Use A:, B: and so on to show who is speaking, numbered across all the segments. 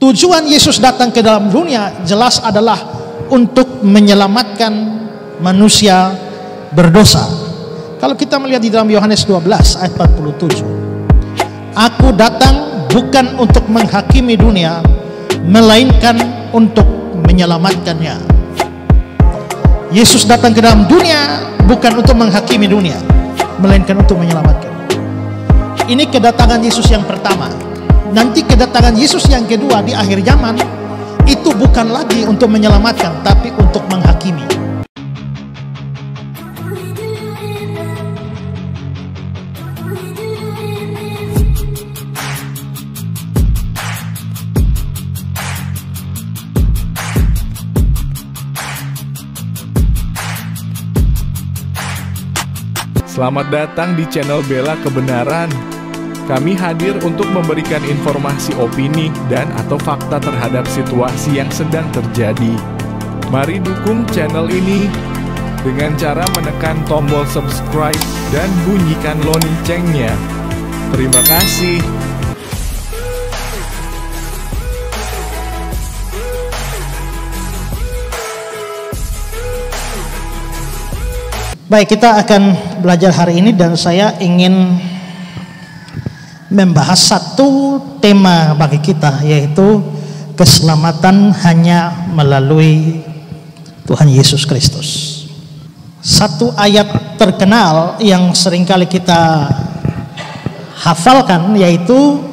A: Tujuan Yesus datang ke dalam dunia jelas adalah untuk menyelamatkan manusia berdosa. Kalau kita melihat di dalam Yohanes 12 ayat 47, Aku datang bukan untuk menghakimi dunia, melainkan untuk menyelamatkannya. Yesus datang ke dalam dunia bukan untuk menghakimi dunia, melainkan untuk menyelamatkan. Ini kedatangan Yesus yang pertama. Nanti kedatangan Yesus yang kedua di akhir zaman itu bukan lagi untuk menyelamatkan, tapi untuk menghakimi.
B: Selamat datang di channel Bela Kebenaran. Kami hadir untuk memberikan informasi opini dan atau fakta terhadap situasi yang sedang terjadi. Mari dukung channel ini dengan cara menekan tombol subscribe dan bunyikan loncengnya. Terima kasih.
A: Baik, kita akan belajar hari ini dan saya ingin membahas satu tema bagi kita, yaitu keselamatan hanya melalui Tuhan Yesus Kristus. Satu ayat terkenal yang seringkali kita hafalkan yaitu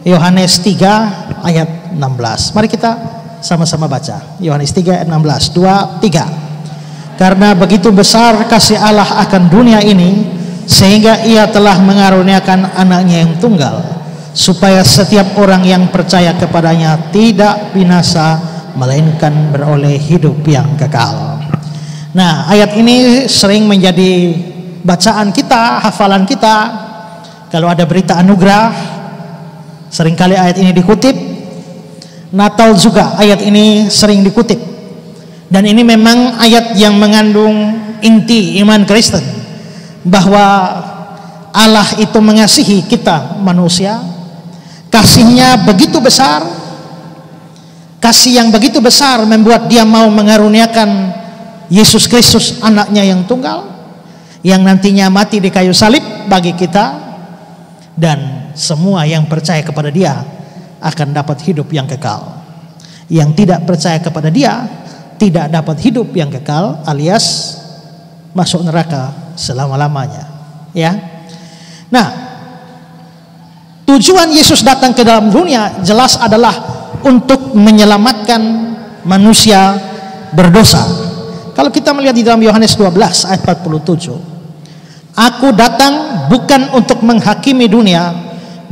A: Yohanes 3 ayat 16. Mari kita sama-sama baca Yohanes 3 ayat 16. 2, 3. Karena begitu besar kasih Allah akan dunia ini, sehingga ia telah mengaruniakan anaknya yang tunggal, supaya setiap orang yang percaya kepadanya tidak binasa, melainkan beroleh hidup yang kekal. Nah, ayat ini sering menjadi bacaan kita, hafalan kita. Kalau ada berita anugerah, seringkali ayat ini dikutip. Natal juga ayat ini sering dikutip. Dan ini memang ayat yang mengandung inti iman Kristen, bahwa Allah itu mengasihi kita manusia. Kasihnya begitu besar, kasih yang begitu besar membuat dia mau mengaruniakan Yesus Kristus, anaknya yang tunggal, yang nantinya mati di kayu salib bagi kita, dan semua yang percaya kepada dia akan dapat hidup yang kekal. Yang tidak percaya kepada dia tidak dapat hidup yang kekal, alias masuk neraka selama-lamanya, ya. Nah, tujuan Yesus datang ke dalam dunia jelas adalah untuk menyelamatkan manusia berdosa. Kalau kita melihat di dalam Yohanes 12 ayat 47, Aku datang bukan untuk menghakimi dunia,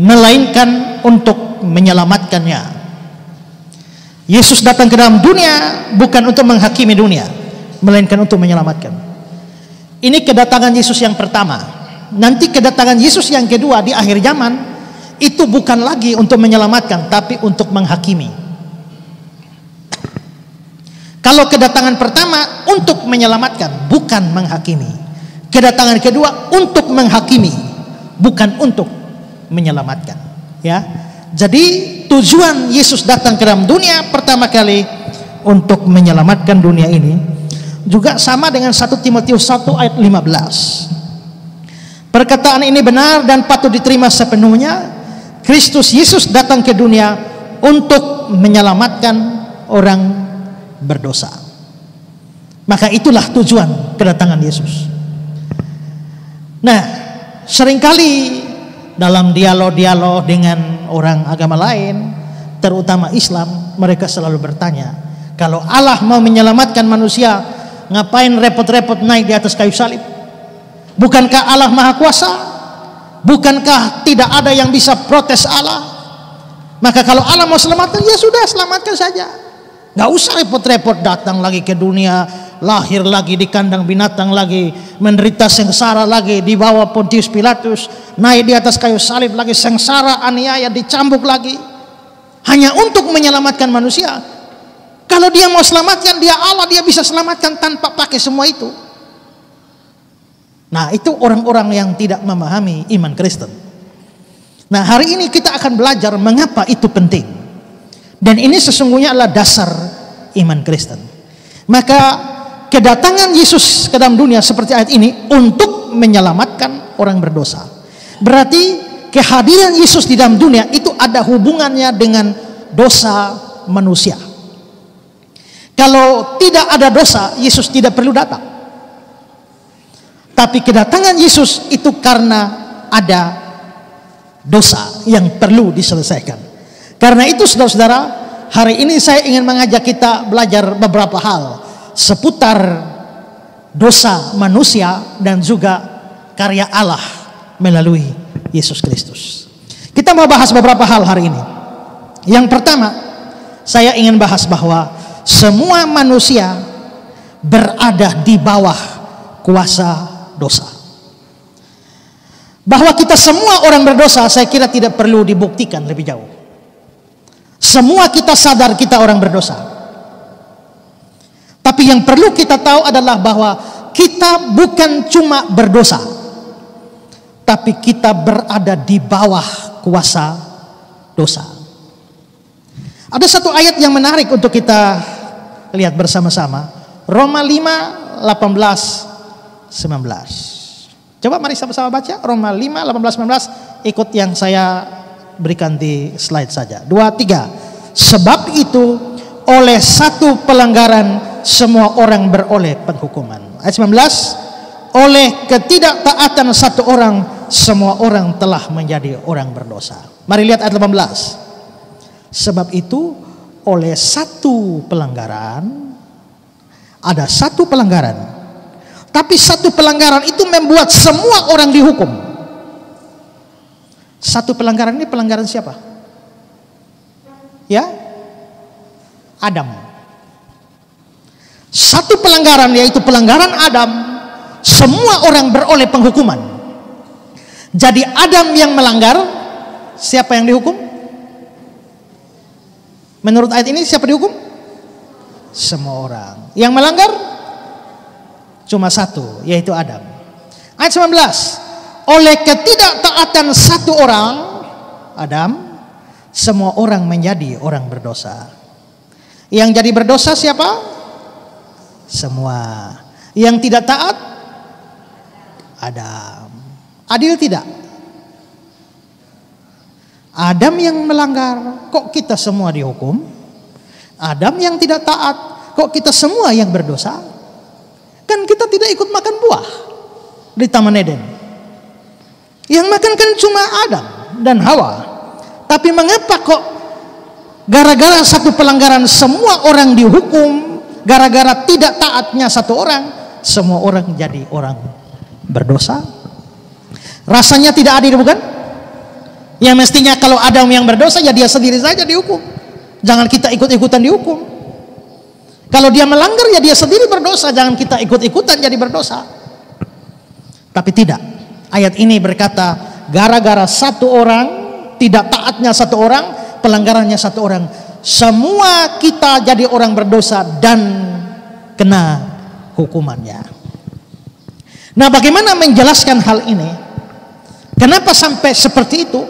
A: melainkan untuk menyelamatkannya. Yesus datang ke dalam dunia bukan untuk menghakimi dunia, melainkan untuk menyelamatkan. Ini kedatangan Yesus yang pertama. Nanti kedatangan Yesus yang kedua di akhir zaman itu bukan lagi untuk menyelamatkan, tapi untuk menghakimi. Kalau kedatangan pertama untuk menyelamatkan, bukan menghakimi. Kedatangan kedua untuk menghakimi, bukan untuk menyelamatkan, ya. Jadi tujuan Yesus datang ke dalam dunia pertama kali untuk menyelamatkan dunia ini. Juga sama dengan 1 Timotius 1 ayat 15. Perkataan ini benar dan patut diterima sepenuhnya. Kristus Yesus datang ke dunia untuk menyelamatkan orang berdosa. Maka itulah tujuan kedatangan Yesus. Nah, seringkali dalam dialog-dialog dengan orang agama lain, terutama Islam, mereka selalu bertanya, kalau Allah mau menyelamatkan manusia, ngapain repot-repot naik di atas kayu salib? Bukankah Allah Maha Kuasa? Bukankah tidak ada yang bisa protes Allah? Maka kalau Allah mau selamatkan, ya sudah, selamatkan saja. Gak usah repot-repot datang lagi ke dunia, lahir lagi di kandang binatang lagi, menderita sengsara lagi di bawah Pontius Pilatus, naik di atas kayu salib lagi, sengsara, aniaya, dicambuk lagi, hanya untuk menyelamatkan manusia. Kalau dia mau selamatkan, dia Allah, dia bisa selamatkan tanpa pakai semua itu. Nah, itu orang-orang yang tidak memahami iman Kristen. Nah, hari ini kita akan belajar mengapa itu penting. Dan ini sesungguhnya adalah dasar iman Kristen. Maka kedatangan Yesus ke dalam dunia seperti ayat ini untuk menyelamatkan orang berdosa. Berarti kehadiran Yesus di dalam dunia itu ada hubungannya dengan dosa manusia. Kalau tidak ada dosa, Yesus tidak perlu datang. Tapi kedatangan Yesus itu karena ada dosa yang perlu diselesaikan. Karena itu saudara-saudara, hari ini saya ingin mengajak kita belajar beberapa hal seputar dosa manusia dan juga karya Allah melalui Yesus Kristus. Kita mau bahas beberapa hal hari ini. Yang pertama, saya ingin bahas bahwa semua manusia berada di bawah kuasa dosa. Bahwa kita semua orang berdosa, saya kira tidak perlu dibuktikan lebih jauh. Semua kita sadar kita orang berdosa. Tapi yang perlu kita tahu adalah bahwa kita bukan cuma berdosa, tapi kita berada di bawah kuasa dosa. Ada satu ayat yang menarik untuk kita lihat bersama-sama. Roma 5, 18, 19. Coba mari sama-sama baca Roma 5, 18, 19. Ikut yang saya berikan di slide saja. 2, 3. Sebab itu oleh satu pelanggaran semua orang beroleh penghukuman. Ayat 19. Oleh ketidaktaatan satu orang semua orang telah menjadi orang berdosa. Mari lihat ayat 18. Sebab itu oleh satu pelanggaran, ada satu pelanggaran, tapi satu pelanggaran itu membuat semua orang dihukum. Satu pelanggaran ini pelanggaran siapa? Ya, Adam. Satu pelanggaran yaitu pelanggaran Adam, semua orang beroleh penghukuman. Jadi Adam yang melanggar, siapa yang dihukum? Menurut ayat ini siapa dihukum? Semua orang. Yang melanggar cuma satu, yaitu Adam. Ayat 19. Oleh ketidaktaatan satu orang, Adam, semua orang menjadi orang berdosa. Yang jadi berdosa siapa? Semua. Yang tidak taat, Adam. Adil tidak? Adam yang melanggar, kok kita semua dihukum? Adam yang tidak taat, kok kita semua yang berdosa? Kan kita tidak ikut makan buah di Taman Eden. Yang makan kan cuma Adam dan Hawa. Tapi mengapa kok gara-gara satu pelanggaran semua orang dihukum? Gara-gara tidak taatnya satu orang, semua orang jadi orang berdosa? Rasanya tidak adil, bukan? Ya mestinya kalau Adam yang berdosa, ya dia sendiri saja dihukum. Jangan kita ikut-ikutan dihukum. Kalau dia melanggar, ya dia sendiri berdosa. Jangan kita ikut-ikutan jadi berdosa. Tapi tidak. Ayat ini berkata, gara-gara satu orang, tidak taatnya satu orang, pelanggarannya satu orang, semua kita jadi orang berdosa dan kena hukumannya. Nah, bagaimana menjelaskan hal ini? Kenapa sampai seperti itu?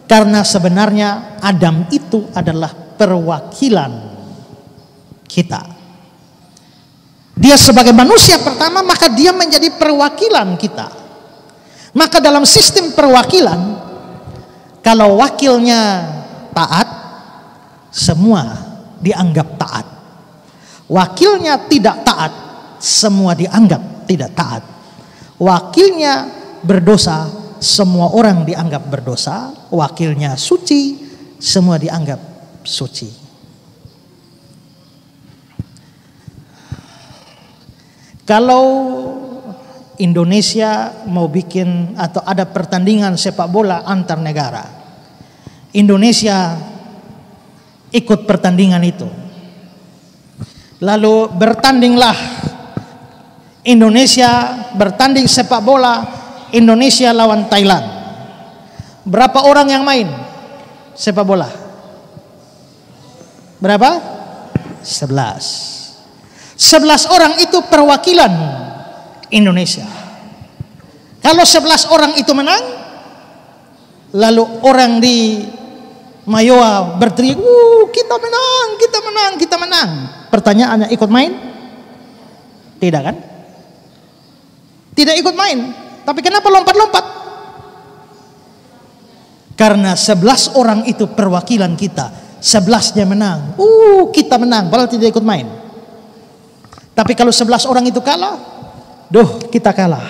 A: Karena sebenarnya Adam itu adalah perwakilan kita. Dia sebagai manusia pertama, maka dia menjadi perwakilan kita. Maka dalam sistem perwakilan, kalau wakilnya taat, semua dianggap taat. Wakilnya tidak taat, semua dianggap tidak taat. Wakilnya berdosa, semua orang dianggap berdosa. Wakilnya suci, semua dianggap suci. Kalau Indonesia mau bikin atau ada pertandingan sepak bola antar negara, Indonesia ikut pertandingan itu. Lalu bertandinglah Indonesia, bertanding sepak bola Indonesia lawan Thailand. Berapa orang yang main sepak bola? Berapa? 11 orang itu perwakilan Indonesia. Kalau 11 orang itu menang, lalu orang di Mayowa berteriak, kita menang, kita menang, kita menang. Pertanyaannya, ikut main? Tidak kan? Tidak ikut main. Tapi kenapa lompat-lompat? Karena 11 orang itu perwakilan kita. 11-nya menang. Kita menang, padahal tidak ikut main. Tapi kalau 11 orang itu kalah, kita kalah.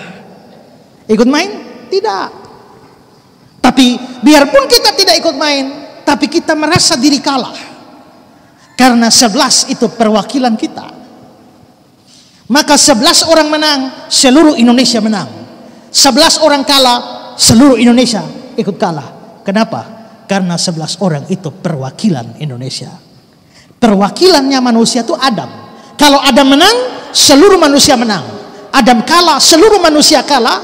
A: Ikut main? Tidak. Tapi biarpun kita tidak ikut main, tapi kita merasa diri kalah. Karena 11 itu perwakilan kita. Maka 11 orang menang, seluruh Indonesia menang. 11 orang kalah, seluruh Indonesia ikut kalah. Kenapa? Karena 11 orang itu perwakilan Indonesia. Perwakilannya manusia itu Adam. Kalau Adam menang, seluruh manusia menang. Adam kalah, seluruh manusia kalah.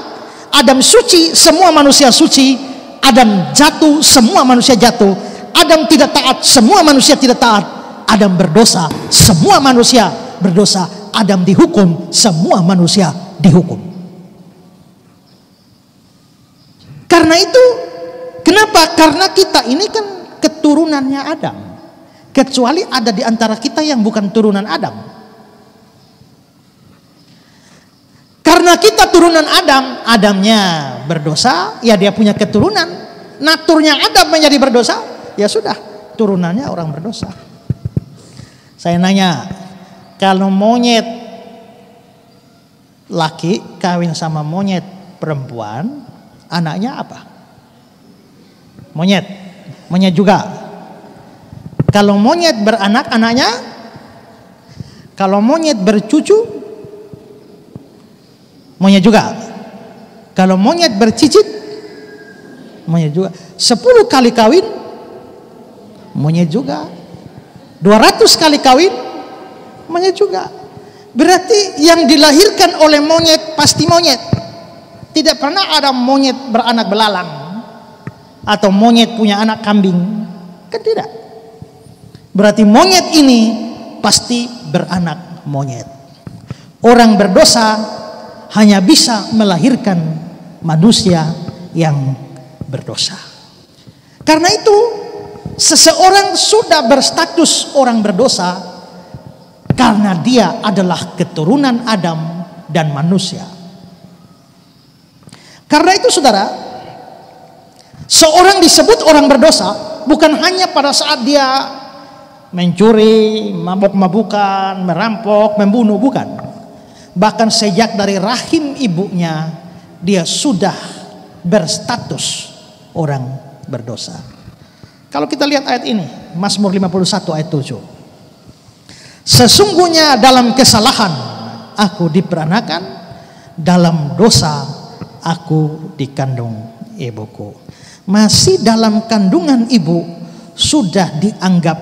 A: Adam suci, semua manusia suci. Adam jatuh, semua manusia jatuh. Adam tidak taat, semua manusia tidak taat. Adam berdosa, semua manusia berdosa. Adam dihukum, semua manusia dihukum. Karena itu, kenapa? Karena kita ini kan keturunannya Adam. Kecuali ada di antara kita yang bukan turunan Adam. Karena kita turunan Adam, Adamnya berdosa, ya dia punya keturunan. Naturnya Adam menjadi berdosa, ya sudah, turunannya orang berdosa. Saya nanya, kalau monyet laki kawin sama monyet perempuan, anaknya apa? Monyet, monyet juga. Kalau monyet beranak, anaknya? Kalau monyet bercucu, monyet juga. Kalau monyet bercicit, monyet juga. 10 kali kawin, monyet juga. 200 kali kawin, monyet juga. Berarti yang dilahirkan oleh monyet pasti monyet. Tidak pernah ada monyet beranak belalang atau monyet punya anak kambing. Kan tidak. Berarti monyet ini pasti beranak monyet. Orang berdosa hanya bisa melahirkan manusia yang berdosa. Karena itu, seseorang sudah berstatus orang berdosa karena dia adalah keturunan Adam dan manusia. Karena itu saudara, seorang disebut orang berdosa bukan hanya pada saat dia mencuri, mabuk-mabukan, merampok, membunuh, bukan. Bahkan sejak dari rahim ibunya dia sudah berstatus orang berdosa. Kalau kita lihat ayat ini, Mazmur 51 ayat 7. Sesungguhnya dalam kesalahan aku diperanakan, dalam dosa aku dikandung ibuku. Masih dalam kandungan ibu sudah dianggap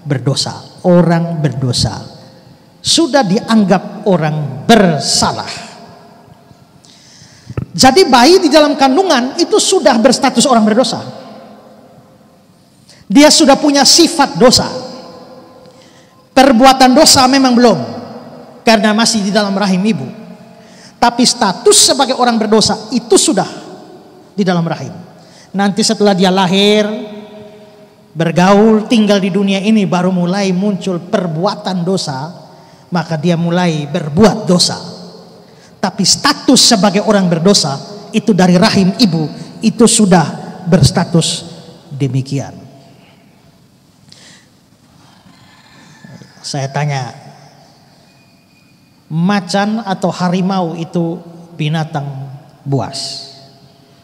A: berdosa, orang berdosa. Sudah dianggap orang bersalah. Jadi bayi di dalam kandungan itu sudah berstatus orang berdosa. Dia sudah punya sifat dosa. Perbuatan dosa memang belum, karena masih di dalam rahim ibu. Tapi status sebagai orang berdosa itu sudah di dalam rahim. Nanti setelah dia lahir, bergaul, tinggal di dunia ini, baru mulai muncul perbuatan dosa, maka dia mulai berbuat dosa. Tapi status sebagai orang berdosa itu dari rahim ibu itu sudah berstatus demikian. Saya tanya, macan atau harimau itu binatang buas?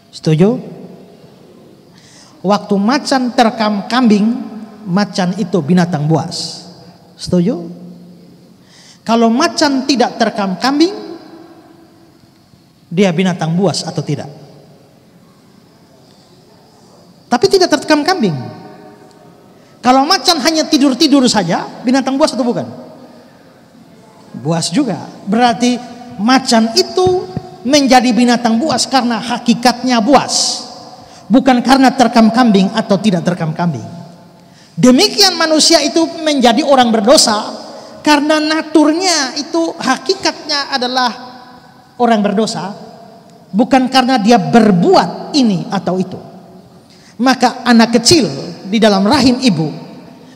A: Setuju? Waktu macan terkam kambing, macan itu binatang buas. Setuju? Kalau macan tidak terkam kambing, dia binatang buas atau tidak? Tapi tidak terkam kambing. Kalau macan hanya tidur-tidur saja, binatang buas atau bukan? Buas juga. Berarti macan itu menjadi binatang buas karena hakikatnya buas, bukan karena terkam kambing atau tidak terkam kambing. Demikian manusia itu menjadi orang berdosa karena naturnya itu hakikatnya adalah orang berdosa, bukan karena dia berbuat ini atau itu. Maka anak kecil di dalam rahim ibu,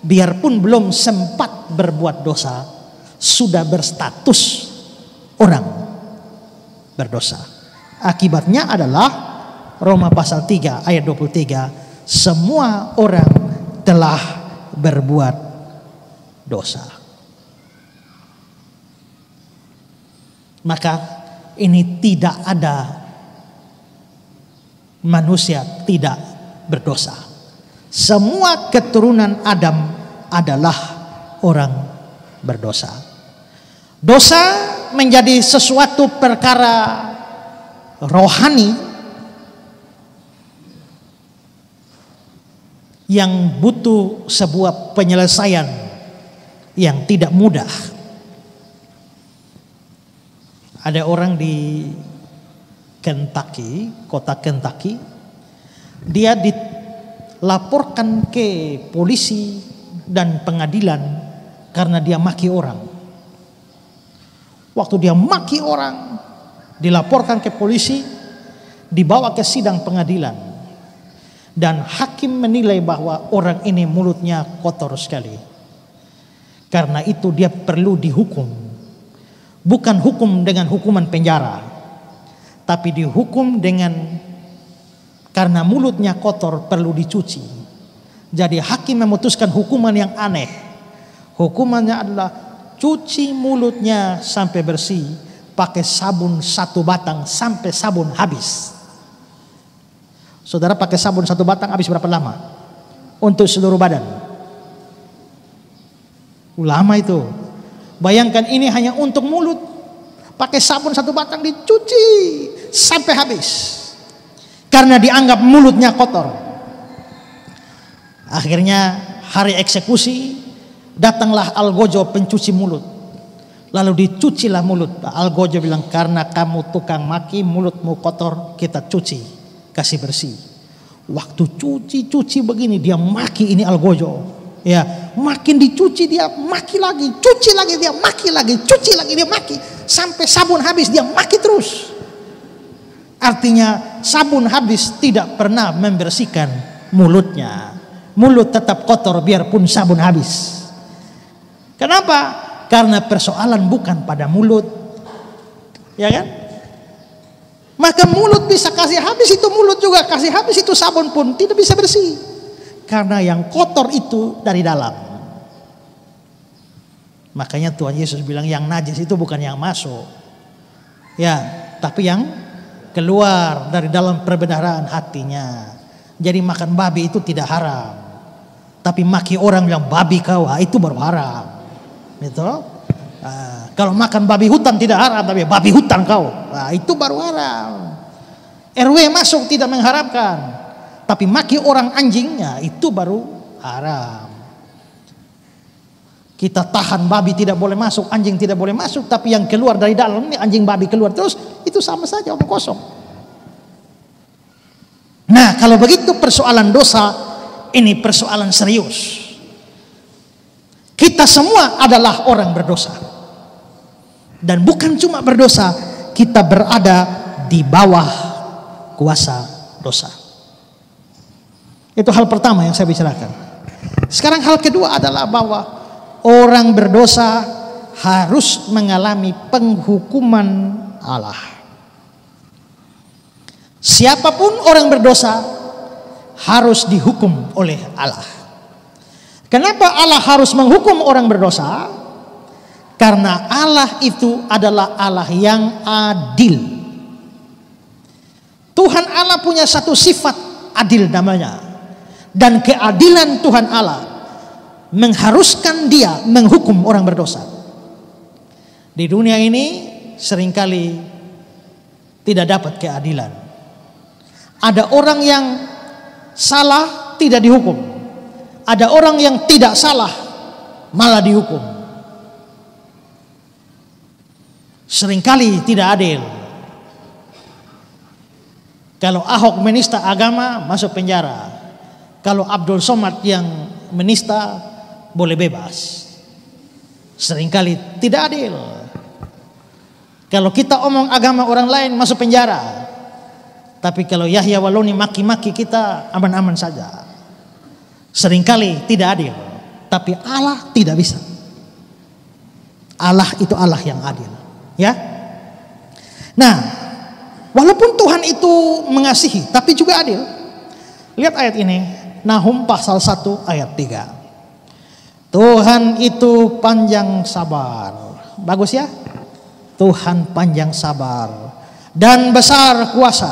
A: biarpun belum sempat berbuat dosa, sudah berstatus orang berdosa. Akibatnya adalah Roma pasal 3 ayat 23, semua orang telah berbuat dosa. Maka ini tidak ada manusia tidak berdosa. Semua keturunan Adam adalah orang berdosa. Dosa menjadi sesuatu perkara rohani yang butuh sebuah penyelesaian yang tidak mudah. Ada orang di Kentucky, kota Kentucky, dia dilaporkan ke polisi dan pengadilan karena dia maki orang. Waktu dia maki orang, dilaporkan ke polisi, dibawa ke sidang pengadilan, dan hakim menilai bahwa orang ini mulutnya kotor sekali. Karena itu dia perlu dihukum. Bukan hukum dengan hukuman penjara, tapi dihukum dengan karena mulutnya kotor perlu dicuci. Jadi hakim memutuskan hukuman yang aneh. Hukumannya adalah cuci mulutnya sampai bersih, pakai sabun 1 batang sampai sabun habis. Saudara pakai sabun 1 batang habis berapa lama? Untuk seluruh badan. Lama itu. Bayangkan ini hanya untuk mulut. Pakai sabun 1 batang dicuci sampai habis. Karena dianggap mulutnya kotor. Akhirnya hari eksekusi datanglah algojo pencuci mulut. Lalu dicucilah mulut. Algojo bilang, karena kamu tukang maki, mulutmu kotor, kita cuci, kasih bersih. Waktu cuci begini dia maki ini algojo. Ya, makin dicuci dia maki lagi, cuci lagi dia maki lagi, cuci lagi dia maki, sampai sabun habis dia maki terus. Artinya sabun habis tidak pernah membersihkan mulutnya. Mulut tetap kotor biarpun sabun habis. Kenapa? Karena persoalan bukan pada mulut, ya kan? Maka mulut bisa kasih habis, itu mulut juga kasih habis, itu sabun pun tidak bisa bersih. Karena yang kotor itu dari dalam. Makanya Tuhan Yesus bilang yang najis itu bukan yang masuk, ya, tapi yang keluar dari dalam perbendaharaan hatinya. Jadi makan babi itu tidak haram, tapi maki orang yang babi kau, itu baru haram. Gitu. Kalau makan babi hutan tidak haram, tapi babi hutan kau, itu baru haram. RW masuk tidak mengharamkan. Tapi maki orang anjingnya itu baru haram. Kita tahan babi tidak boleh masuk, anjing tidak boleh masuk, tapi yang keluar dari dalam ini anjing babi keluar terus, itu sama saja omong kosong. Nah, kalau begitu persoalan dosa ini persoalan serius. Kita semua adalah orang berdosa. Dan bukan cuma berdosa, kita berada di bawah kuasa dosa. Itu hal pertama yang saya bicarakan. Sekarang hal kedua adalah bahwa orang berdosa harus mengalami penghukuman Allah. Siapapun orang berdosa harus dihukum oleh Allah. Kenapa Allah harus menghukum orang berdosa? Karena Allah itu adalah Allah yang adil. Tuhan Allah punya satu sifat adil namanya. Dan keadilan Tuhan Allah mengharuskan dia menghukum orang berdosa. Di dunia ini seringkali tidak dapat keadilan. Ada orang yang salah tidak dihukum. Ada orang yang tidak salah malah dihukum. Seringkali tidak adil. Kalau Ahok menista agama masuk penjara. Kalau Abdul Somad yang menista boleh bebas. Seringkali tidak adil. Kalau kita omong agama orang lain masuk penjara. Tapi kalau Yahya Waloni maki-maki kita aman-aman saja. seringkali tidak adil, tapi Allah tidak bisa. Allah itu Allah yang adil, ya. Nah, walaupun Tuhan itu mengasihi, tapi juga adil. Lihat ayat ini, Nahum pasal 1 ayat 3. Tuhan itu panjang sabar. Bagus ya? Tuhan panjang sabar dan besar kuasa,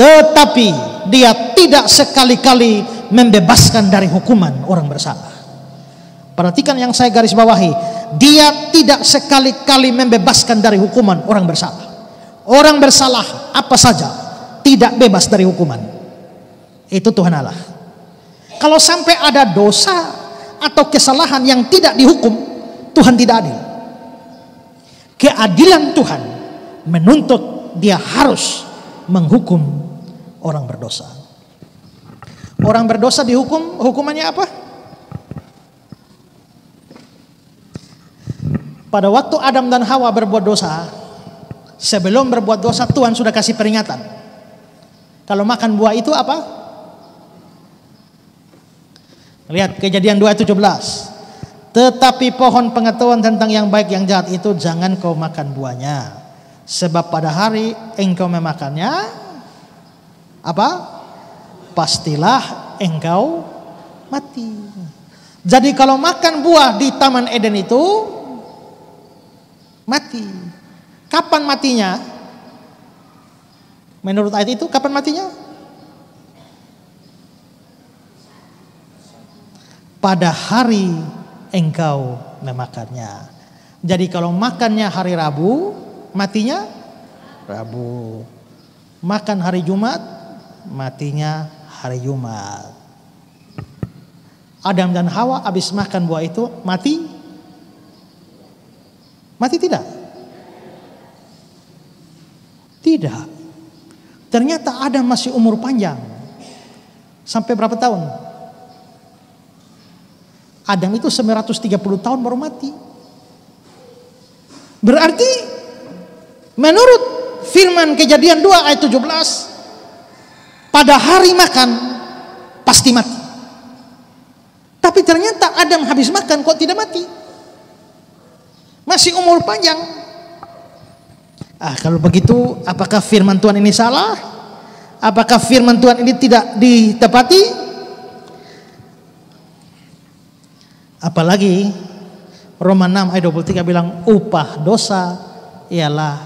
A: tetapi Dia tidak sekali-kali membebaskan dari hukuman orang bersalah. Perhatikan yang saya garis bawahi, Dia tidak sekali-kali membebaskan dari hukuman orang bersalah. Orang bersalah apa saja tidak bebas dari hukuman. Itu Tuhan Allah. Kalau sampai ada dosa atau kesalahan yang tidak dihukum, Tuhan tidak adil. Keadilan Tuhan menuntut Dia harus menghukum orang berdosa. Orang berdosa dihukum, hukumannya apa? Pada waktu Adam dan Hawa berbuat dosa, sebelum berbuat dosa Tuhan sudah kasih peringatan. Kalau makan buah itu apa? Lihat Kejadian 2:17. Tetapi pohon pengetahuan tentang yang baik yang jahat itu jangan kau makan buahnya, sebab pada hari engkau memakannya, apa? Pastilah engkau mati. Jadi kalau makan buah di Taman Eden itu mati. Kapan matinya? Menurut ayat itu kapan matinya? Pada hari engkau memakannya. Jadi kalau makannya hari Rabu, matinya Rabu. Makan hari Jumat, matinya hari Jumat. Adam dan Hawa habis makan buah itu mati? Mati tidak? Tidak. Ternyata Adam masih umur panjang. Sampai berapa tahun? Adam itu 930 tahun baru mati. Berarti menurut firman Kejadian 2 ayat 17, pada hari makan pasti mati. Tapi ternyata Adam habis makan kok tidak mati. Masih umur panjang. Kalau begitu apakah firman Tuhan ini salah? Apakah firman Tuhan ini tidak ditepati? Apalagi Roma 6 ayat 23 bilang upah dosa ialah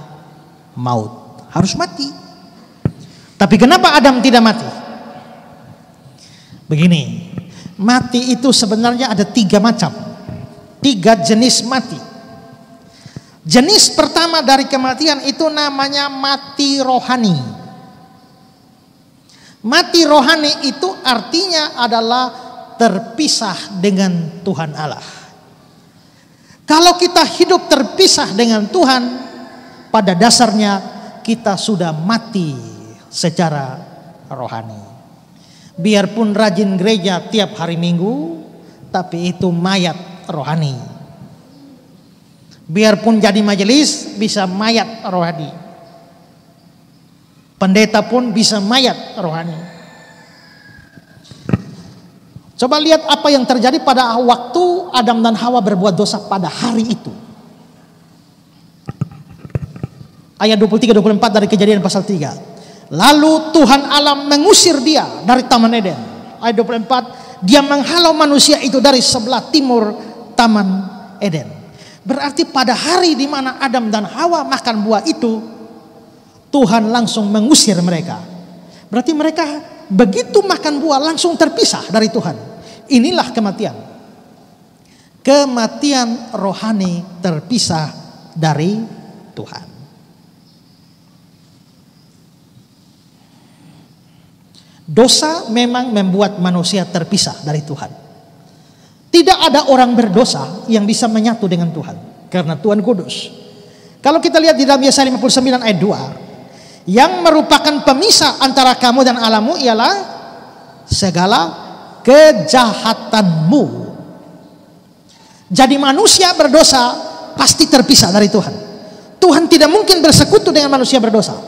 A: maut. Harus mati. Tapi kenapa Adam tidak mati? Begini, mati itu sebenarnya ada 3 macam. 3 jenis mati. Jenis pertama dari kematian itu namanya mati rohani. Mati rohani itu artinya adalah terpisah dengan Tuhan Allah. Kalau kita hidup terpisah dengan Tuhan, pada dasarnya kita sudah mati secara rohani. Biarpun rajin gereja tiap hari Minggu, tapi itu mayat rohani. Biarpun jadi majelis bisa mayat rohani. Pendeta pun bisa mayat rohani. Coba lihat apa yang terjadi pada waktu Adam dan Hawa berbuat dosa pada hari itu. Ayat 23-24 dari Kejadian pasal 3. Lalu Tuhan Allah mengusir dia dari Taman Eden. Ayat 24, Dia menghalau manusia itu dari sebelah timur Taman Eden. Berarti pada hari di mana Adam dan Hawa makan buah itu, Tuhan langsung mengusir mereka. Berarti mereka begitu makan buah langsung terpisah dari Tuhan. Inilah kematian. Kematian rohani terpisah dari Tuhan. Dosa memang membuat manusia terpisah dari Tuhan. Tidak ada orang berdosa yang bisa menyatu dengan Tuhan, karena Tuhan kudus. Kalau kita lihat di dalam Yesaya 59 ayat 2, yang merupakan pemisah antara kamu dan Allahmu ialah segala kejahatanmu. Jadi manusia berdosa pasti terpisah dari Tuhan. Tuhan tidak mungkin bersekutu dengan manusia berdosa.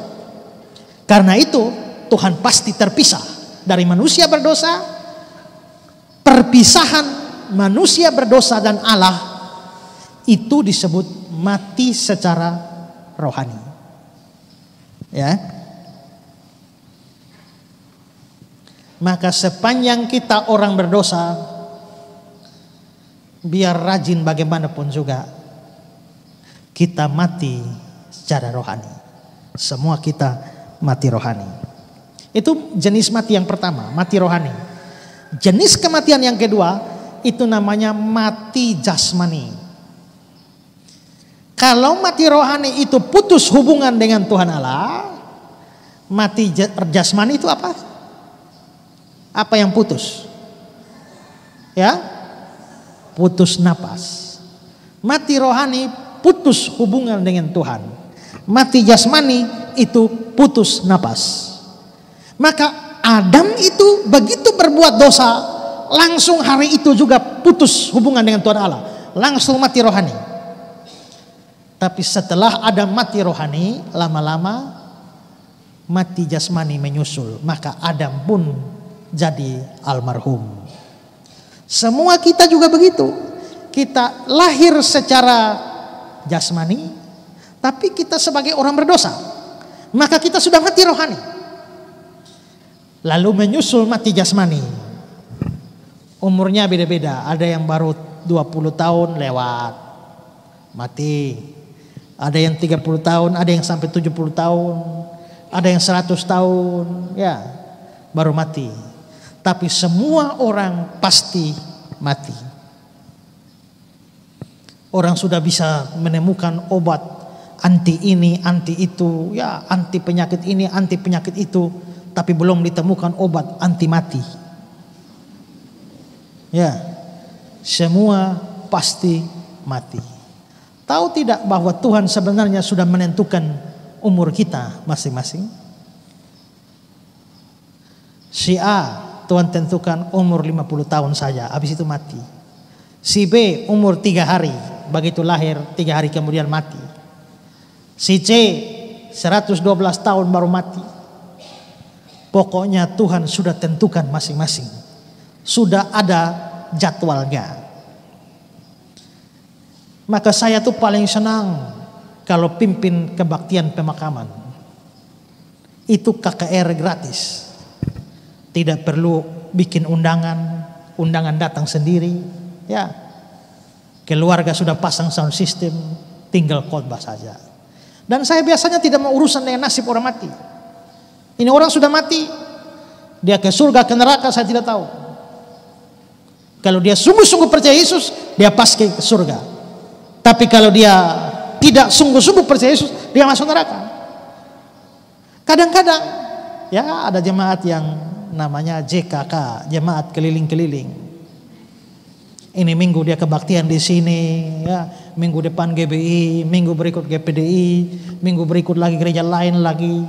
A: Karena itu Tuhan pasti terpisah dari manusia berdosa perpisahan manusia berdosa dan Allah itu disebut mati secara rohani. Ya. Maka sepanjang kita orang berdosa, biar rajin bagaimanapun juga, kita mati secara rohani. Semua kita mati rohani. Itu jenis mati yang pertama, mati rohani. Jenis kematian yang kedua, itu namanya mati jasmani. Kalau mati rohani itu putus hubungan dengan Tuhan Allah, mati jasmani itu apa? Apa yang putus? Ya, putus napas. Mati rohani putus hubungan dengan Tuhan. Mati jasmani itu putus napas. Maka Adam itu begitu berbuat dosa, langsung hari itu juga putus hubungan dengan Tuhan Allah, langsung mati rohani. Tapi setelah Adam mati rohani, lama-lama mati jasmani menyusul, maka Adam pun jadi almarhum. Semua kita juga begitu. Kita lahir secara jasmani, tapi kita sebagai orang berdosa, maka kita sudah mati rohani. Lalu menyusul mati jasmani. Umurnya beda-beda. Ada yang baru 20 tahun lewat, mati. Ada yang 30 tahun, ada yang sampai 70 tahun, ada yang 100 tahun, ya, baru mati. Tapi semua orang pasti mati. Orang sudah bisa menemukan obat anti ini, anti itu, ya, anti penyakit ini, anti penyakit itu, tapi belum ditemukan obat anti mati. Ya, semua pasti mati. Tahu tidak bahwa Tuhan sebenarnya sudah menentukan umur kita masing-masing? Si A, Tuhan tentukan umur 50 tahun saja, habis itu mati. Si B umur 3 hari, begitu lahir 3 hari kemudian mati. Si C 112 tahun baru mati. Pokoknya Tuhan sudah tentukan masing-masing. Sudah ada jadwalnya. Maka saya tuh paling senang kalau pimpin kebaktian pemakaman. Itu KKR gratis. Tidak perlu bikin undangan datang sendiri, ya. Keluarga sudah pasang sound system, tinggal khotbah saja. Dan saya biasanya tidak mau urusan dengan nasib orang mati. Ini orang sudah mati, dia ke surga ke neraka saya tidak tahu. Kalau dia sungguh-sungguh percaya Yesus, dia pasti ke surga. Tapi kalau dia tidak sungguh-sungguh percaya Yesus, dia masuk neraka. Kadang-kadang ya ada jemaat yang namanya JKK, jemaat keliling-keliling. Ini minggu dia kebaktian di sini, ya, minggu depan GBI, minggu berikut GPDI, minggu berikut lagi gereja lain lagi.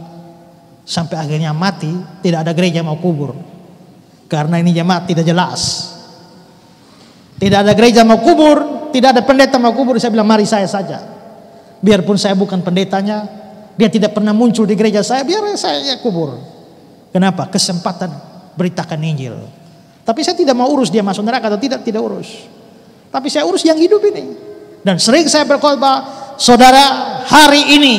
A: Sampai akhirnya mati, tidak ada gereja mau kubur. Karena ini jemaat tidak jelas. Tidak ada gereja mau kubur, tidak ada pendeta mau kubur. Saya bilang mari saya saja. Biarpun saya bukan pendetanya, dia tidak pernah muncul di gereja saya, biar saya kubur. Kenapa? Kesempatan beritakan Injil. Tapi saya tidak mau urus dia masuk neraka atau tidak urus. Tapi saya urus yang hidup ini. Dan sering saya berkhotbah, saudara, hari ini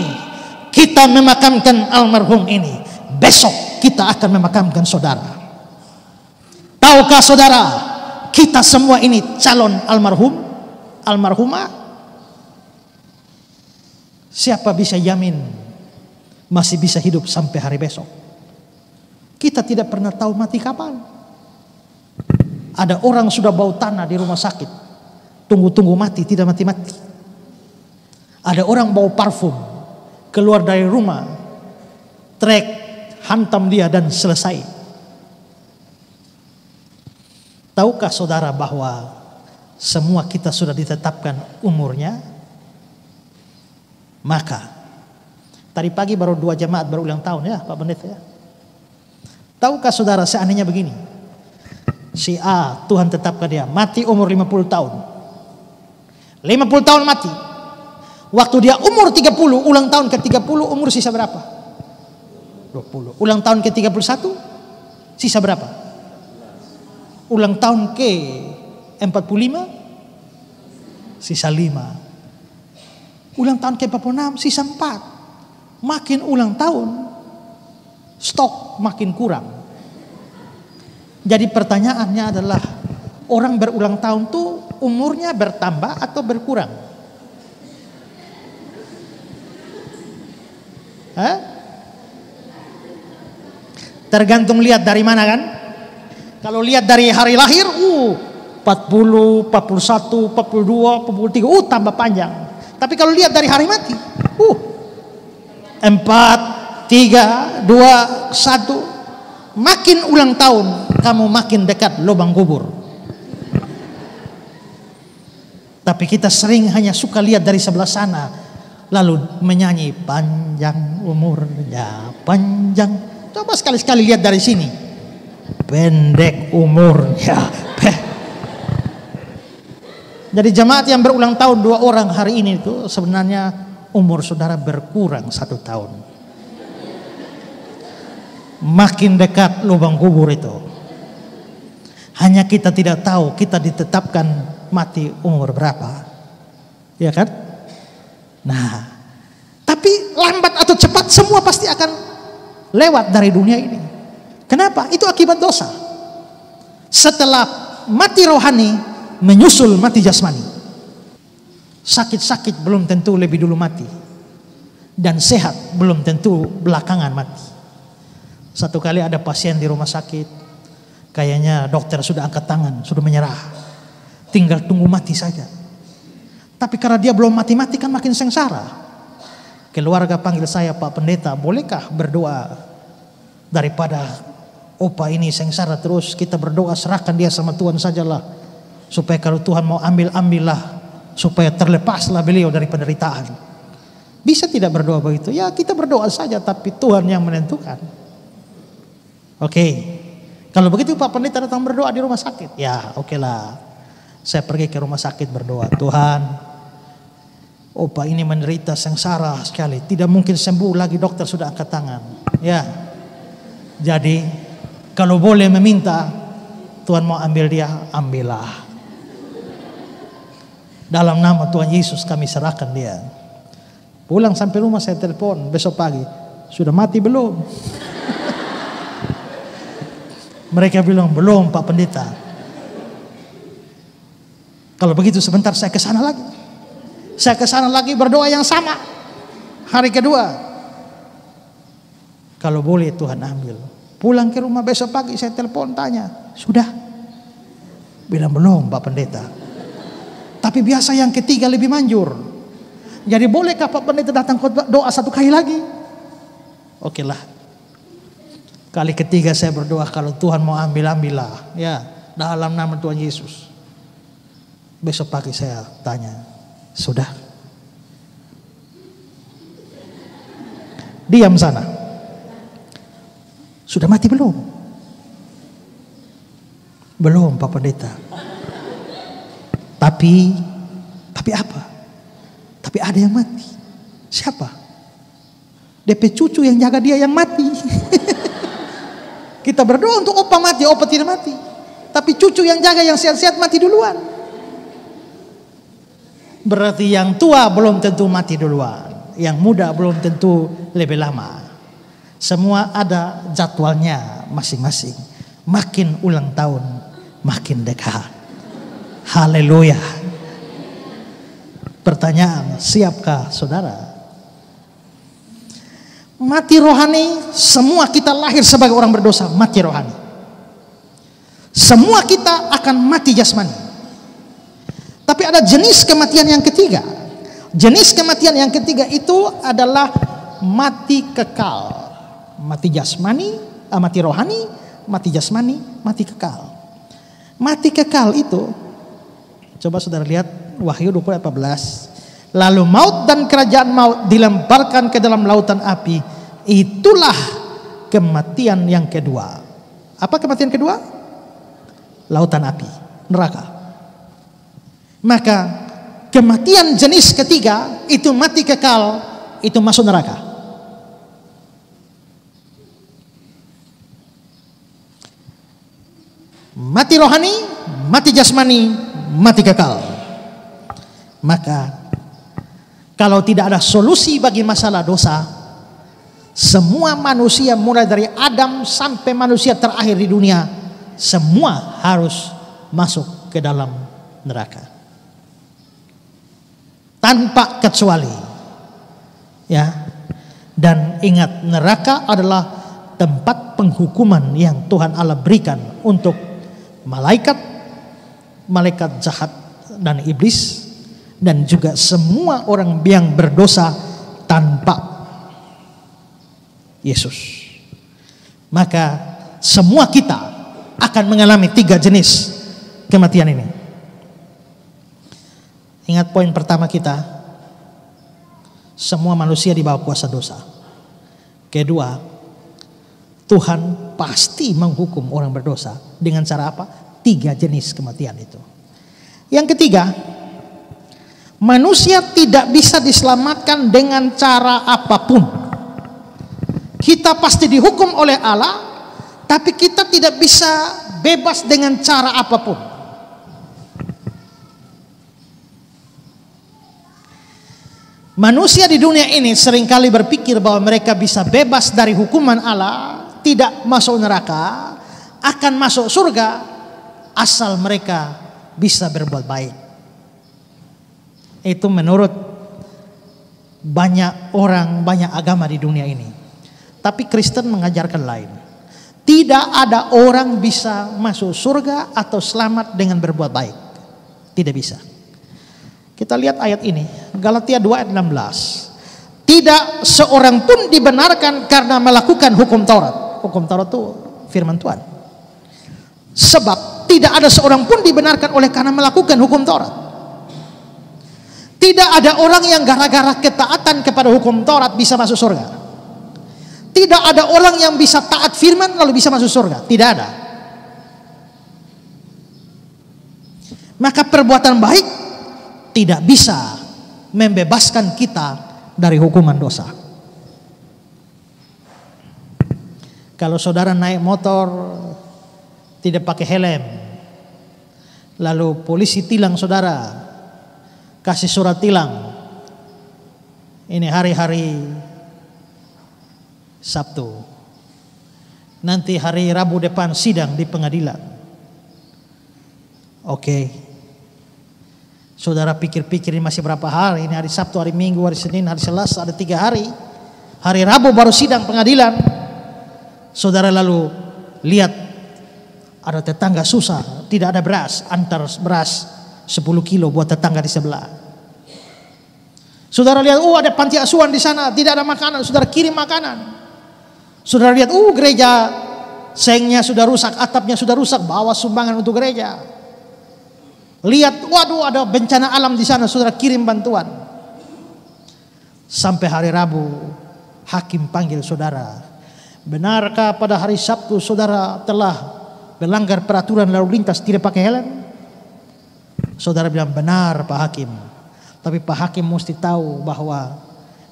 A: kita memakamkan almarhum ini. Besok kita akan memakamkan saudara. Tahukah saudara, kita semua ini calon almarhum, almarhumah. Siapa bisa yamin masih bisa hidup sampai hari besok? Kita tidak pernah tahu mati kapan. Ada orang sudah bau tanah di rumah sakit, tunggu-tunggu mati, tidak mati-mati. Ada orang bau parfum, keluar dari rumah, trek, hantam dia dan selesai. Tahukah saudara bahwa semua kita sudah ditetapkan umurnya? Maka tadi pagi baru 2 jemaat baru ulang tahun ya Pak Pendeta ya. Tahukah saudara seandainya begini, si A Tuhan tetapkan dia mati umur 50 tahun, 50 tahun mati. Waktu dia umur 30, ulang tahun ke 30, umur sisa berapa? 20. Ulang tahun ke 31, sisa berapa? Ulang tahun ke 45 sisa 5. Ulang tahun ke 46 sisa 4. Makin ulang tahun stok makin kurang. Jadi pertanyaannya adalah, orang berulang tahun tuh umurnya bertambah atau berkurang? Hah? Tergantung lihat dari mana kan? Kalau lihat dari hari lahir, 40, 41, 42, 43, tambah panjang. Tapi kalau lihat dari hari mati, 4, 3, 2, 1. Makin ulang tahun, kamu makin dekat lubang kubur. Tapi kita sering hanya suka lihat dari sebelah sana, lalu menyanyi panjang umurnya, panjang. Coba sekali-sekali lihat dari sini, pendek umurnya. Jadi jemaat yang berulang tahun 2 orang hari ini itu sebenarnya umur saudara berkurang 1 tahun. Makin dekat lubang kubur itu. Hanya kita tidak tahu kita ditetapkan mati umur berapa. Ya kan? Nah, tapi lambat atau cepat semua pasti akan lewat dari dunia ini. Kenapa? Itu akibat dosa. Setelah mati rohani, menyusul mati jasmani. Sakit-sakit belum tentu lebih dulu mati, dan sehat belum tentu belakangan mati. Satu kali ada pasien di rumah sakit, kayaknya dokter sudah angkat tangan, sudah menyerah, tinggal tunggu mati saja. Tapi karena dia belum mati-mati kan makin sengsara. Keluarga panggil saya, Pak Pendeta, bolehkah berdoa? Daripada opa ini sengsara terus, kita berdoa serahkan dia sama Tuhan sajalah. Supaya kalau Tuhan mau ambillah, supaya terlepaslah beliau dari penderitaan. Bisa tidak berdoa begitu? Ya kita berdoa saja, tapi Tuhan yang menentukan. Oke. Kalau begitu Pak Pendeta datang berdoa di rumah sakit. Ya oke lah. Saya pergi ke rumah sakit berdoa. Tuhan, opa ini menderita sengsara sekali, tidak mungkin sembuh lagi, dokter sudah angkat tangan. Ya. Jadi kalau boleh meminta, Tuhan mau ambil dia, ambillah. Dalam nama Tuhan Yesus kami serahkan dia. Pulang sampai rumah saya telepon besok pagi, sudah mati belum? Mereka bilang belum Pak Pendeta. Kalau begitu sebentar saya ke sana lagi. Saya ke sana lagi berdoa yang sama. Hari kedua, kalau boleh Tuhan ambil. Pulang ke rumah besok pagi saya telepon tanya, sudah? Bilang belum Pak Pendeta. Tapi biasa yang ketiga lebih manjur. Jadi bolehkah Pak Pendeta datang doa 1 kali lagi? Oke lah. Kali ketiga saya berdoa, kalau Tuhan mau ambillah. Ya, dalam nama Tuhan Yesus. Besok pagi saya tanya, sudah? Diam sana. Sudah mati belum? Belum Pak Pendeta. Tapi apa? Tapi ada yang mati. Siapa? DP cucu yang jaga dia yang mati. Kita berdoa untuk opa mati, opa tidak mati. Tapi cucu yang jaga yang sehat-sehat mati duluan. Berarti yang tua belum tentu mati duluan, yang muda belum tentu lebih lama. Semua ada jadwalnya masing-masing. Makin ulang tahun, makin dekat. Haleluya. Pertanyaan, siapkah saudara? Mati rohani, semua kita lahir sebagai orang berdosa, mati rohani. Semua kita akan mati jasmani. Tapi ada jenis kematian yang ketiga. Jenis kematian yang ketiga itu adalah mati kekal. Mati jasmani, mati rohani, mati jasmani, mati kekal. Mati kekal itu, coba saudara lihat Wahyu 20:14. Lalu maut dan kerajaan maut dilemparkan ke dalam lautan api. Itulah kematian yang kedua. Apa kematian kedua? Lautan api, neraka. Maka kematian jenis ketiga itu mati kekal, itu masuk neraka. Mati rohani, mati jasmani, mati kekal. Maka kalau tidak ada solusi bagi masalah dosa, semua manusia mulai dari Adam sampai manusia terakhir di dunia, semua harus masuk ke dalam neraka. Tanpa kecuali. Ya. Dan ingat, neraka adalah tempat penghukuman yang Tuhan Allah berikan untuk malaikat jahat dan iblis, dan juga semua orang yang berdosa tanpa Yesus. Maka semua kita akan mengalami 3 jenis kematian ini. Ingat poin pertama kita, semua manusia di bawah kuasa dosa. Kedua, Tuhan pasti menghukum orang berdosa. Dengan cara apa? 3 jenis kematian itu. Yang ketiga, manusia tidak bisa diselamatkan dengan cara apapun. Kita pasti dihukum oleh Allah, tapi kita tidak bisa bebas dengan cara apapun. Manusia di dunia ini seringkali berpikir bahwa mereka bisa bebas dari hukuman Allah, tidak masuk neraka, akan masuk surga, asal mereka bisa berbuat baik. Itu menurut banyak orang, banyak agama di dunia ini. Tapi Kristen mengajarkan lain. Tidak ada orang bisa masuk surga atau selamat dengan berbuat baik. Tidak bisa. Kita lihat ayat ini, Galatia 2 ayat 16. Tidak seorang pun dibenarkan karena melakukan hukum Taurat. Hukum Taurat itu firman Tuhan. Sebab tidak ada seorang pun dibenarkan oleh karena melakukan hukum Taurat. Tidak ada orang yang gara-gara ketaatan kepada hukum Taurat bisa masuk surga. Tidak ada orang yang bisa taat firman lalu bisa masuk surga. Tidak ada. Maka perbuatan baik tidak bisa membebaskan kita dari hukuman dosa. Kalau saudara naik motor tidak pakai helm, lalu polisi tilang saudara, kasih surat tilang, ini hari-hari Sabtu, nanti hari Rabu depan sidang di pengadilan. Oke. Saudara pikir-pikir ini masih berapa hari? Ini hari Sabtu, hari Minggu, hari Senin, hari Selasa, ada 3 hari. Hari Rabu baru sidang pengadilan. Saudara lalu lihat ada tetangga susah, tidak ada beras, antar beras 10 kilo buat tetangga di sebelah. Saudara lihat, ada panti asuhan di sana, tidak ada makanan, saudara kirim makanan. Saudara lihat, gereja sengnya sudah rusak, atapnya sudah rusak, bawa sumbangan untuk gereja. Lihat, ada bencana alam di sana, saudara kirim bantuan. Sampai hari Rabu, hakim panggil saudara. Benarkah pada hari Sabtu saudara telah melanggar peraturan lalu lintas tidak pakai helm? Saudara bilang, benar Pak Hakim. Tapi Pak Hakim mesti tahu bahwa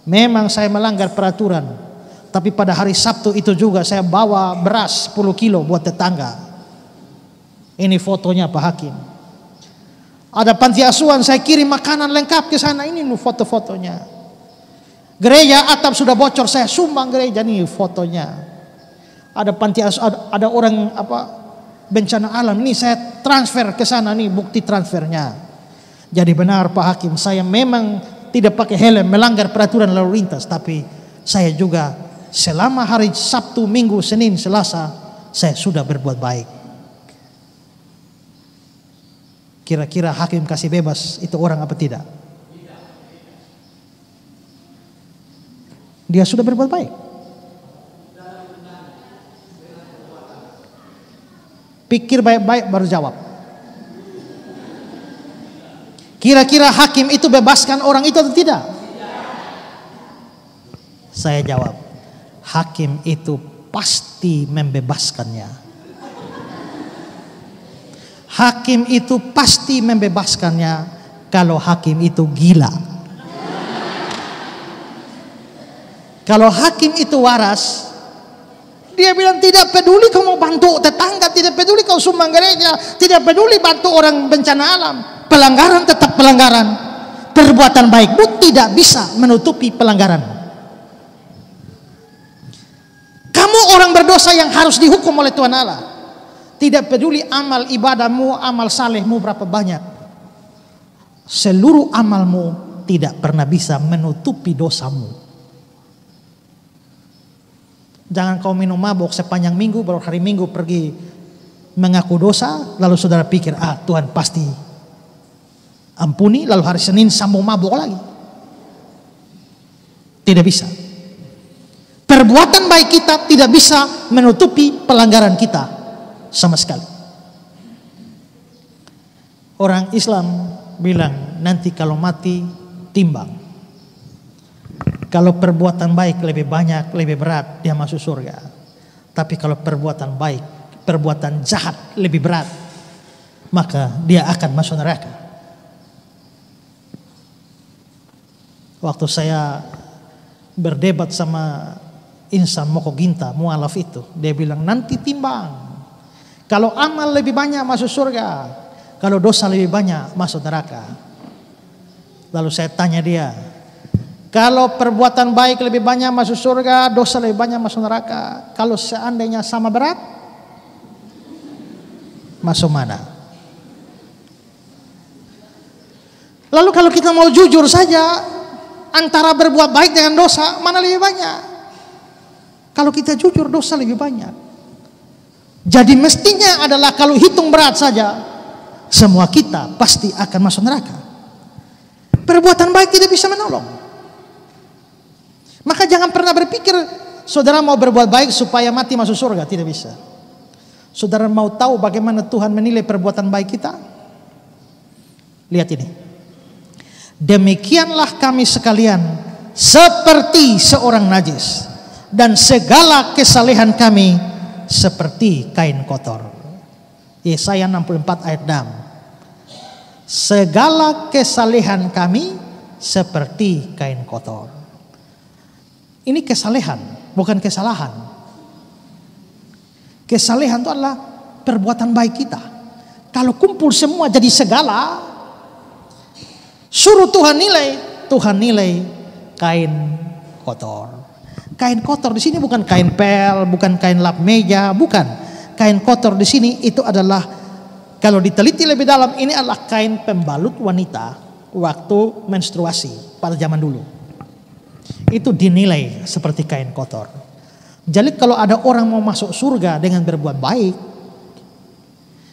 A: memang saya melanggar peraturan. Tapi pada hari Sabtu itu juga saya bawa beras 10 kilo buat tetangga. Ini fotonya Pak Hakim. Ada panti asuhan, saya kirim makanan lengkap ke sana. Ini foto-fotonya. Gereja atap sudah bocor, saya sumbang gereja, nih fotonya. Ada panti asuhan, ada orang bencana alam, nih saya transfer ke sana, nih bukti transfernya. Jadi benar Pak Hakim, saya memang tidak pakai helm, melanggar peraturan lalu lintas, tapi saya juga selama hari Sabtu, Minggu, Senin, Selasa saya sudah berbuat baik. Kira-kira hakim kasih bebas itu orang apa tidak? Dia sudah berbuat baik. Pikir baik-baik baru jawab. Kira-kira hakim itu bebaskan orang itu atau tidak? Saya jawab, hakim itu pasti membebaskannya. Hakim itu pasti membebaskannya kalau hakim itu gila. Kalau hakim itu waras, Dia bilang tidak peduli kau mau bantu tetangga, tidak peduli kau sumbang gereja, tidak peduli bantu orang bencana alam. Pelanggaran tetap pelanggaran. Perbuatan baikmu tidak bisa menutupi pelanggaran. Kamu orang berdosa yang harus dihukum oleh Tuhan Allah. Tidak peduli amal ibadahmu, amal salehmu berapa banyak. Seluruh amalmu tidak pernah bisa menutupi dosamu. Jangan kau minum mabuk sepanjang minggu, baru hari Minggu pergi mengaku dosa, lalu saudara pikir, Tuhan pasti ampuni, lalu hari Senin sambung mabuk lagi. Tidak bisa. Perbuatan baik kita tidak bisa menutupi pelanggaran kita sama sekali. Orang Islam bilang nanti kalau mati timbang. Kalau perbuatan baik lebih banyak, lebih berat, dia masuk surga. Tapi kalau perbuatan baik, perbuatan jahat lebih berat, maka dia akan masuk neraka. Waktu saya berdebat sama Insan Moko Ginta, mualaf itu, dia bilang nanti timbang. Kalau amal lebih banyak masuk surga, kalau dosa lebih banyak masuk neraka. Lalu saya tanya dia, kalau perbuatan baik lebih banyak masuk surga, dosa lebih banyak masuk neraka. Kalau seandainya sama berat, masuk mana? Lalu kalau kita mau jujur saja, antara berbuat baik dengan dosa, mana lebih banyak? Kalau kita jujur, dosa lebih banyak. Jadi mestinya adalah kalau hitung berat saja, semua kita pasti akan masuk neraka. Perbuatan baik tidak bisa menolong. Maka jangan pernah berpikir saudara mau berbuat baik supaya mati masuk surga. Tidak bisa. Saudara mau tahu bagaimana Tuhan menilai perbuatan baik kita? Lihat ini. Demikianlah kami sekalian seperti seorang najis, dan segala kesalehan kami seperti kain kotor. Yesaya 64 ayat 6. Segala kesalehan kami seperti kain kotor. Ini kesalehan, bukan kesalahan. Kesalehan itu adalah perbuatan baik kita. Kalau kumpul semua jadi segala, suruh Tuhan nilai kain kotor. Kain kotor di sini bukan kain pel, bukan kain lap meja, bukan. Kain kotor di sini itu adalah, kalau diteliti lebih dalam, ini adalah kain pembalut wanita waktu menstruasi pada zaman dulu. Itu dinilai seperti kain kotor. Jadi kalau ada orang mau masuk surga dengan berbuat baik,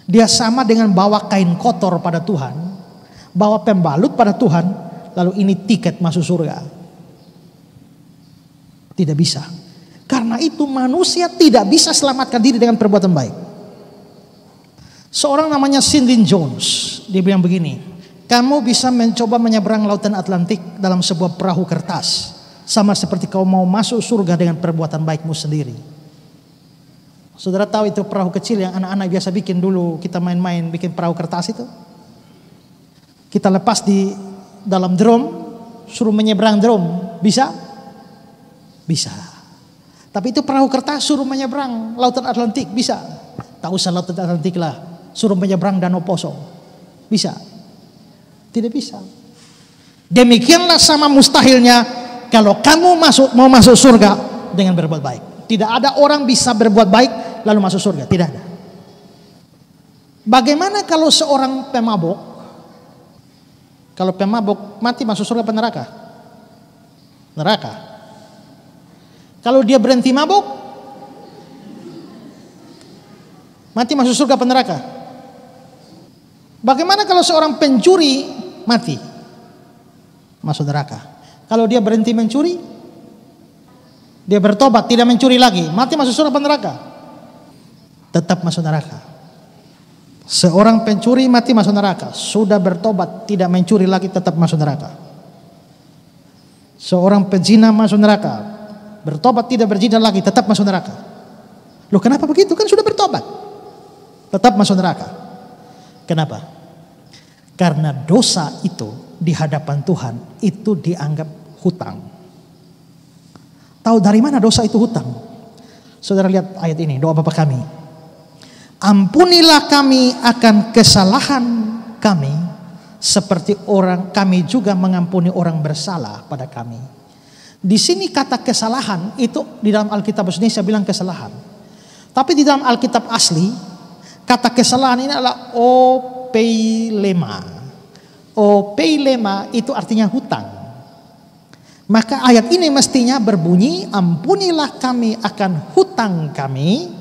A: dia sama dengan bawa kain kotor pada Tuhan, bawa pembalut pada Tuhan, lalu ini tiket masuk surga. Tidak bisa. Karena itu manusia tidak bisa selamatkan diri dengan perbuatan baik. Seorang namanya Cindy Jones, dia bilang begini, kamu bisa mencoba menyeberang lautan Atlantik dalam sebuah perahu kertas, sama seperti kau mau masuk surga dengan perbuatan baikmu sendiri. Saudara tahu itu perahu kecil yang anak-anak biasa bikin dulu, kita main-main bikin perahu kertas itu. Kita lepas di dalam drum, suruh menyeberang drum, bisa? Bisa. Tapi itu perahu kertas suruh menyeberang lautan Atlantik, bisa? Tak usah lautan Atlantik lah, suruh menyeberang Danau Poso, bisa? Tidak bisa. Demikianlah sama mustahilnya kalau kamu mau masuk surga dengan berbuat baik. Tidak ada orang bisa berbuat baik lalu masuk surga, tidak ada. Bagaimana kalau seorang pemabuk? Kalau pemabuk mati masuk surga atau neraka? Neraka. Kalau dia berhenti mabuk, mati masuk surga atau neraka? Bagaimana kalau seorang pencuri mati? Masuk neraka. Kalau dia berhenti mencuri, dia bertobat tidak mencuri lagi, mati masuk surga atau neraka? Tetap masuk neraka. Seorang pencuri mati masuk neraka, sudah bertobat tidak mencuri lagi, tetap masuk neraka. Seorang pezina masuk neraka, bertobat tidak berzina lagi, tetap masuk neraka. Loh, kenapa begitu? Kan sudah bertobat, tetap masuk neraka. Kenapa? Karena dosa itu di hadapan Tuhan itu dianggap hutang. Tahu dari mana dosa itu hutang? Saudara lihat ayat ini, doa Bapa kami. Ampunilah kami akan kesalahan kami, seperti kami juga mengampuni orang bersalah pada kami. Di sini kata kesalahan itu di dalam Alkitab bahasa Indonesia bilang kesalahan. Tapi di dalam Alkitab asli kata kesalahan ini adalah opeilema. Opeilema itu artinya hutang. Maka ayat ini mestinya berbunyi, ampunilah kami akan hutang kami,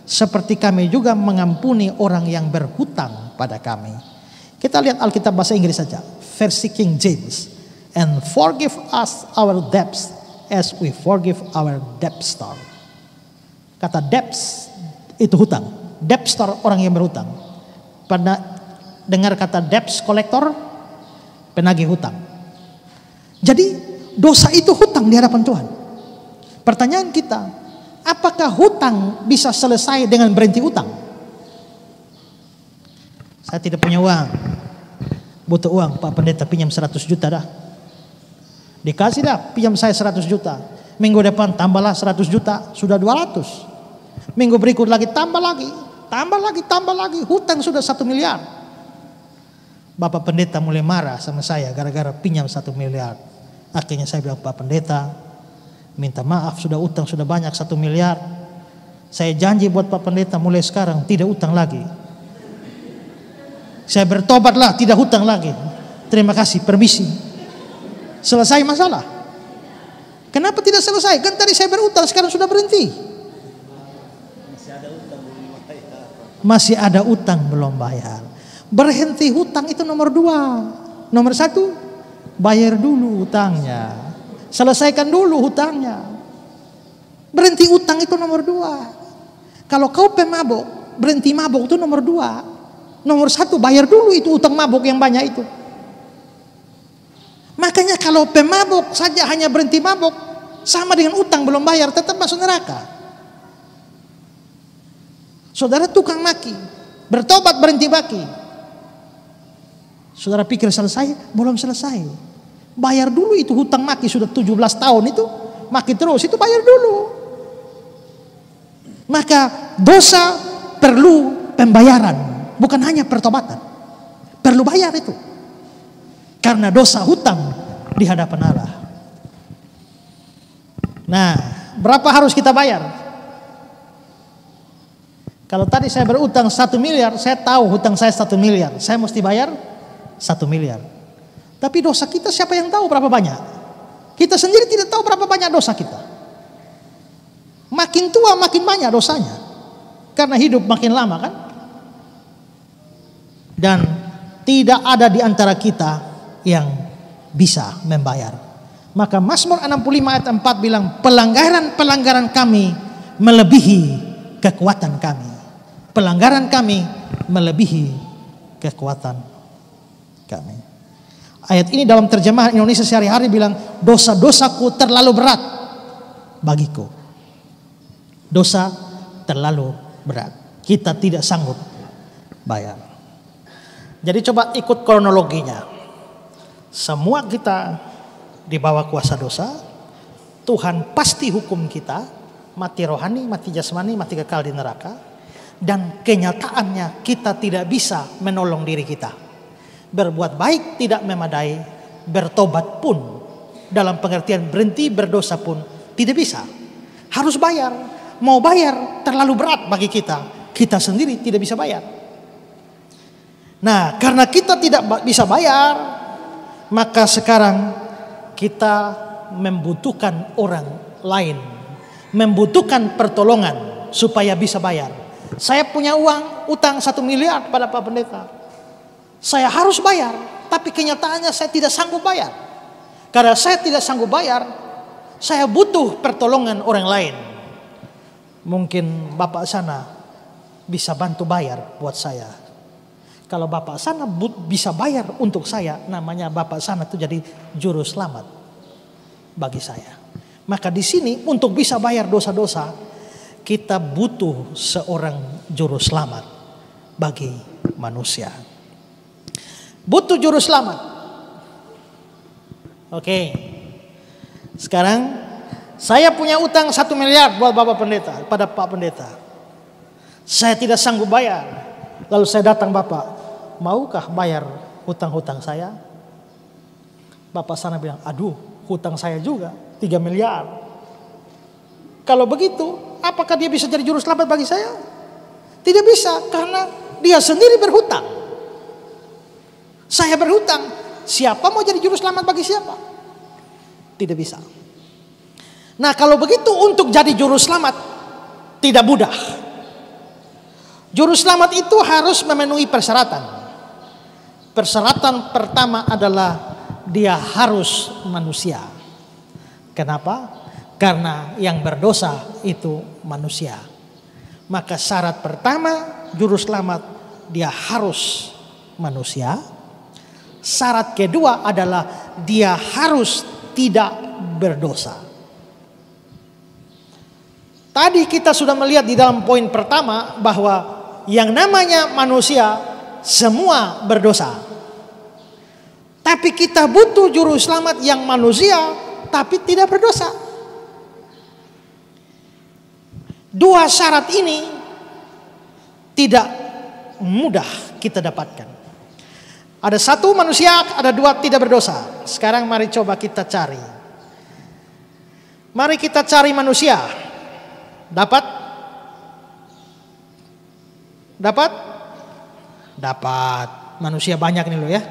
A: seperti kami juga mengampuni orang yang berhutang pada kami. Kita lihat Alkitab bahasa Inggris saja, versi King James. And forgive us our debts as we forgive our debtor. Kata debts itu hutang. Debtor orang yang berhutang. Pernah dengar kata debts collector? Penagih hutang. Jadi dosa itu hutang di hadapan Tuhan. Pertanyaan kita, apakah hutang bisa selesai dengan berhenti hutang? Saya tidak punya uang, butuh uang, Pak Pendeta pinjam 100 juta dah. Dikasih dah, pinjam saya 100 juta. Minggu depan tambahlah 100 juta, sudah 200. Minggu berikut lagi tambah lagi, hutang sudah 1 miliar. Bapak Pendeta mulai marah sama saya gara-gara pinjam 1 miliar. Akhirnya saya bilang, Pak Pendeta, minta maaf, sudah utang sudah banyak 1 miliar. Saya janji buat Pak Pendeta mulai sekarang tidak utang lagi. Saya bertobatlah, tidak hutang lagi. Terima kasih, permisi. Selesai masalah. Kenapa tidak selesai? Kan tadi saya berutang, sekarang sudah berhenti. Masih ada utang belum bayar. Berhenti hutang itu nomor 2. Nomor 1, bayar dulu hutangnya. Selesaikan dulu hutangnya. Berhenti utang itu nomor 2. Kalau kau pemabuk, berhenti mabuk itu nomor 2. Nomor 1, bayar dulu itu utang mabuk yang banyak itu. Makanya kalau pemabuk saja hanya berhenti mabuk, sama dengan utang belum bayar, tetap masuk neraka. Saudara tukang maki, bertobat berhenti maki. Saudara pikir selesai? Belum selesai. Bayar dulu itu hutang maki, sudah 17 tahun itu maki terus, itu bayar dulu. Maka dosa perlu pembayaran, bukan hanya pertobatan. Perlu bayar itu. Karena dosa hutang di hadapan Allah. Nah, berapa harus kita bayar? Kalau tadi saya berutang 1 miliar, saya tahu hutang saya 1 miliar. Saya mesti bayar 1 miliar. Tapi dosa kita siapa yang tahu berapa banyak? Kita sendiri tidak tahu berapa banyak dosa kita. Makin tua makin banyak dosanya. Karena hidup makin lama kan? Dan tidak ada di antara kita yang bisa membayar. Maka Mazmur 65 ayat 4 bilang, pelanggaran-pelanggaran kami melebihi kekuatan kami. Pelanggaran kami melebihi kekuatan kami. Ayat ini dalam terjemahan Indonesia sehari-hari bilang, dosa-dosaku terlalu berat bagiku. Dosa terlalu berat. Kita tidak sanggup bayar. Jadi coba ikut kronologinya. Semua kita di bawah kuasa dosa. Tuhan pasti hukum kita, mati rohani, mati jasmani, mati kekal di neraka. Dan kenyataannya kita tidak bisa menolong diri kita. Berbuat baik tidak memadai, bertobat pun dalam pengertian berhenti berdosa pun tidak bisa. Harus bayar. Mau bayar terlalu berat bagi kita. Kita sendiri tidak bisa bayar. Nah, karena kita tidak bisa bayar, maka sekarang kita membutuhkan orang lain, membutuhkan pertolongan supaya bisa bayar. Saya punya uang utang 1 miliar pada Pak Pendeta. Saya harus bayar, tapi kenyataannya saya tidak sanggup bayar. Karena saya tidak sanggup bayar, saya butuh pertolongan orang lain. Mungkin Bapak sana bisa bantu bayar buat saya. Kalau Bapak sana bisa bayar untuk saya, namanya Bapak sana itu jadi juru selamat bagi saya. Maka di sini untuk bisa bayar dosa-dosa, kita butuh seorang juru selamat bagi manusia. Butuh juru selamat. Oke. Sekarang Saya punya utang 1 miliar buat Bapak Pendeta, pada Pak Pendeta. Saya tidak sanggup bayar. Lalu saya datang, Bapak, maukah bayar hutang-hutang saya? Bapak sana bilang, aduh, hutang saya juga 3 miliar. Kalau begitu, apakah dia bisa jadi juru selamat bagi saya? Tidak bisa, karena dia sendiri berhutang. Saya berhutang. Siapa mau jadi juru selamat bagi siapa? Tidak bisa. Nah, kalau begitu untuk jadi juru selamat tidak mudah. Juru selamat itu harus memenuhi persyaratan. Persyaratan pertama adalah dia harus manusia. Kenapa? Karena yang berdosa itu manusia. Maka syarat pertama juru selamat dia harus manusia. Syarat kedua adalah dia harus tidak berdosa. Tadi kita sudah melihat di dalam poin pertama bahwa yang namanya manusia semua berdosa. Tapi kita butuh juru selamat yang manusia tapi tidak berdosa. Dua syarat ini tidak mudah kita dapatkan. Ada satu manusia, ada dua tidak berdosa. Sekarang mari coba kita cari. Mari kita cari manusia. Dapat? Dapat? Dapat. Manusia banyak nih loh ya.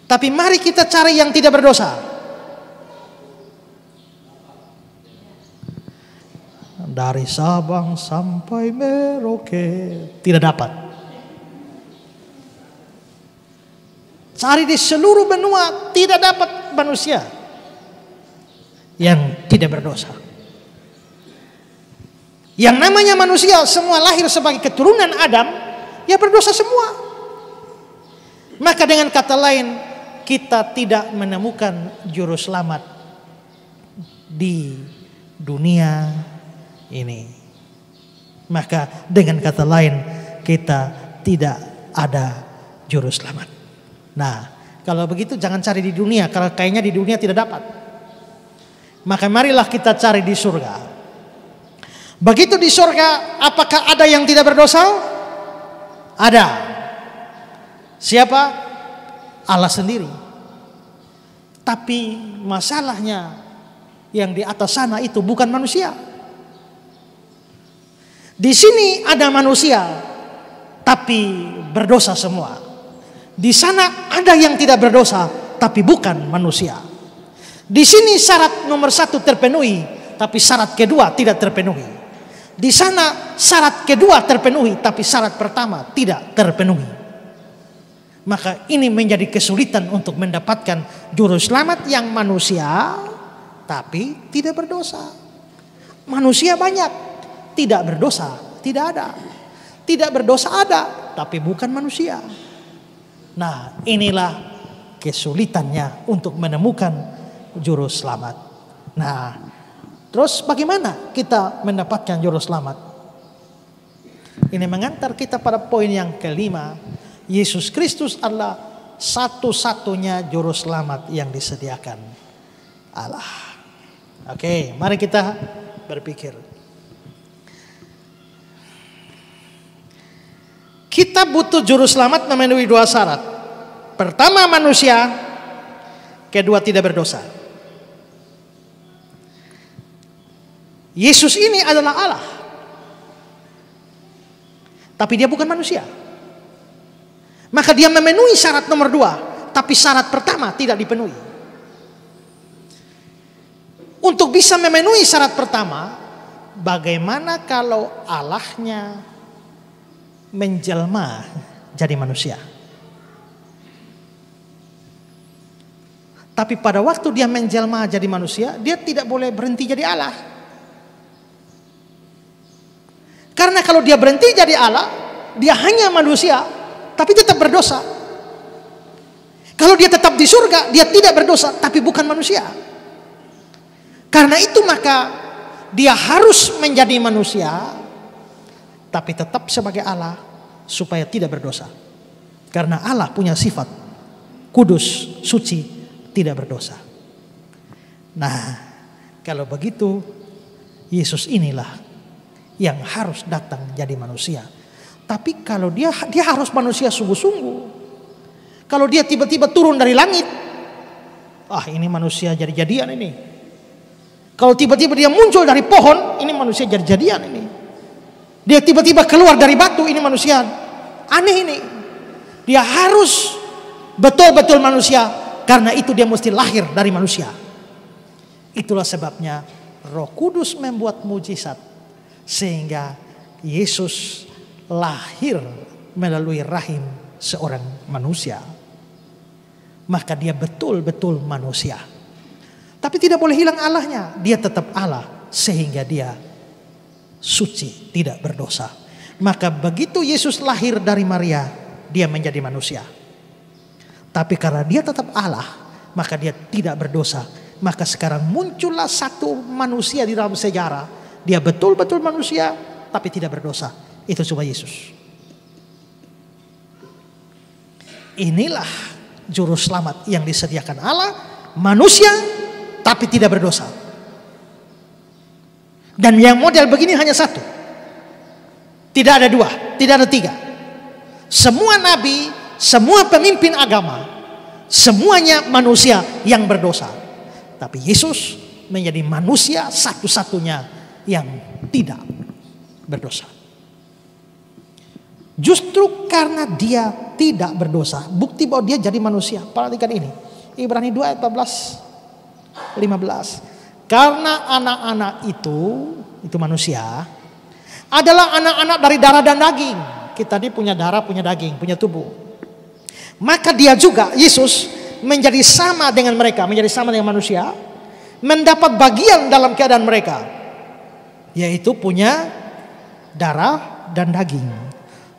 A: Tapi mari kita cari yang tidak berdosa. Dari Sabang sampai Merauke tidak dapat. Cari di seluruh benua tidak dapat manusia yang tidak berdosa. Yang namanya manusia semua lahir sebagai keturunan Adam, ya berdosa semua. Maka dengan kata lain, kita tidak menemukan juru selamat di dunia ini. Maka dengan kata lain, kita tidak ada juru selamat. Nah, kalau begitu jangan cari di dunia, kalau kayaknya di dunia tidak dapat. Maka marilah kita cari di surga. Begitu di surga, apakah ada yang tidak berdosa? Ada. Siapa? Allah sendiri. Tapi masalahnya yang di atas sana itu bukan manusia. Di sini ada manusia, tapi berdosa semua. Di sana ada yang tidak berdosa, tapi bukan manusia. Di sini syarat nomor 1 terpenuhi, tapi syarat kedua tidak terpenuhi. Di sana syarat kedua terpenuhi, tapi syarat pertama tidak terpenuhi. Maka ini menjadi kesulitan untuk mendapatkan juru selamat yang manusia, tapi tidak berdosa. Manusia banyak, tidak berdosa tidak ada. Tidak berdosa ada, tapi bukan manusia. Nah, inilah kesulitannya untuk menemukan juru selamat. Nah, terus bagaimana kita mendapatkan juru selamat? Ini mengantar kita pada poin yang kelima. Yesus Kristus adalah satu-satunya juru selamat yang disediakan Allah. Oke, mari kita berpikir. Kita butuh juru selamat memenuhi 2 syarat. Pertama manusia, kedua tidak berdosa. Yesus ini adalah Allah, tapi dia bukan manusia. Maka dia memenuhi syarat nomor 2, tapi syarat pertama tidak dipenuhi. Untuk bisa memenuhi syarat pertama, bagaimana kalau Allahnya menjelma jadi manusia? Tapi pada waktu dia menjelma jadi manusia, dia tidak boleh berhenti jadi Allah. Karena kalau dia berhenti jadi Allah, dia hanya manusia, tapi tetap berdosa. Kalau dia tetap di surga, dia tidak berdosa, tapi bukan manusia. Karena itu maka dia harus menjadi manusia, tapi tetap sebagai Allah supaya tidak berdosa. Karena Allah punya sifat kudus, suci, tidak berdosa. Nah, Kalau begitu, Yesus inilah yang harus datang jadi manusia. Tapi kalau dia harus manusia sungguh-sungguh. Kalau dia tiba-tiba turun dari langit, ini manusia jadi-jadian ini. Kalau tiba-tiba dia muncul dari pohon, ini manusia jadi-jadian ini. Dia tiba-tiba keluar dari batu, ini manusia aneh ini. Dia harus betul-betul manusia, karena itu dia mesti lahir dari manusia. Itulah sebabnya Roh Kudus membuat mujizat sehingga Yesus lahir melalui rahim seorang manusia. Maka dia betul-betul manusia. Tapi tidak boleh hilang Allahnya. Dia tetap Allah sehingga dia suci, tidak berdosa. Maka begitu Yesus lahir dari Maria, dia menjadi manusia. Tapi karena dia tetap Allah, maka dia tidak berdosa. Maka sekarang muncullah satu manusia di dalam sejarah. Dia betul-betul manusia, tapi tidak berdosa. Itu cuma Yesus. Inilah juru selamat yang disediakan Allah, manusia tapi tidak berdosa. Dan yang model begini hanya satu. Tidak ada dua, tidak ada tiga. Semua nabi, semua pemimpin agama, semuanya manusia yang berdosa. Tapi Yesus menjadi manusia satu-satunya yang tidak berdosa. Justru karena dia tidak berdosa, bukti bahwa dia jadi manusia. Perhatikan ini, Ibrani 2 ayat 14-15. Karena anak-anak itu manusia, adalah anak-anak dari darah dan daging. Kita ini punya darah, punya daging, punya tubuh. Maka dia juga, Yesus, menjadi sama dengan mereka, menjadi sama dengan manusia, mendapat bagian dalam keadaan mereka, yaitu punya darah dan daging,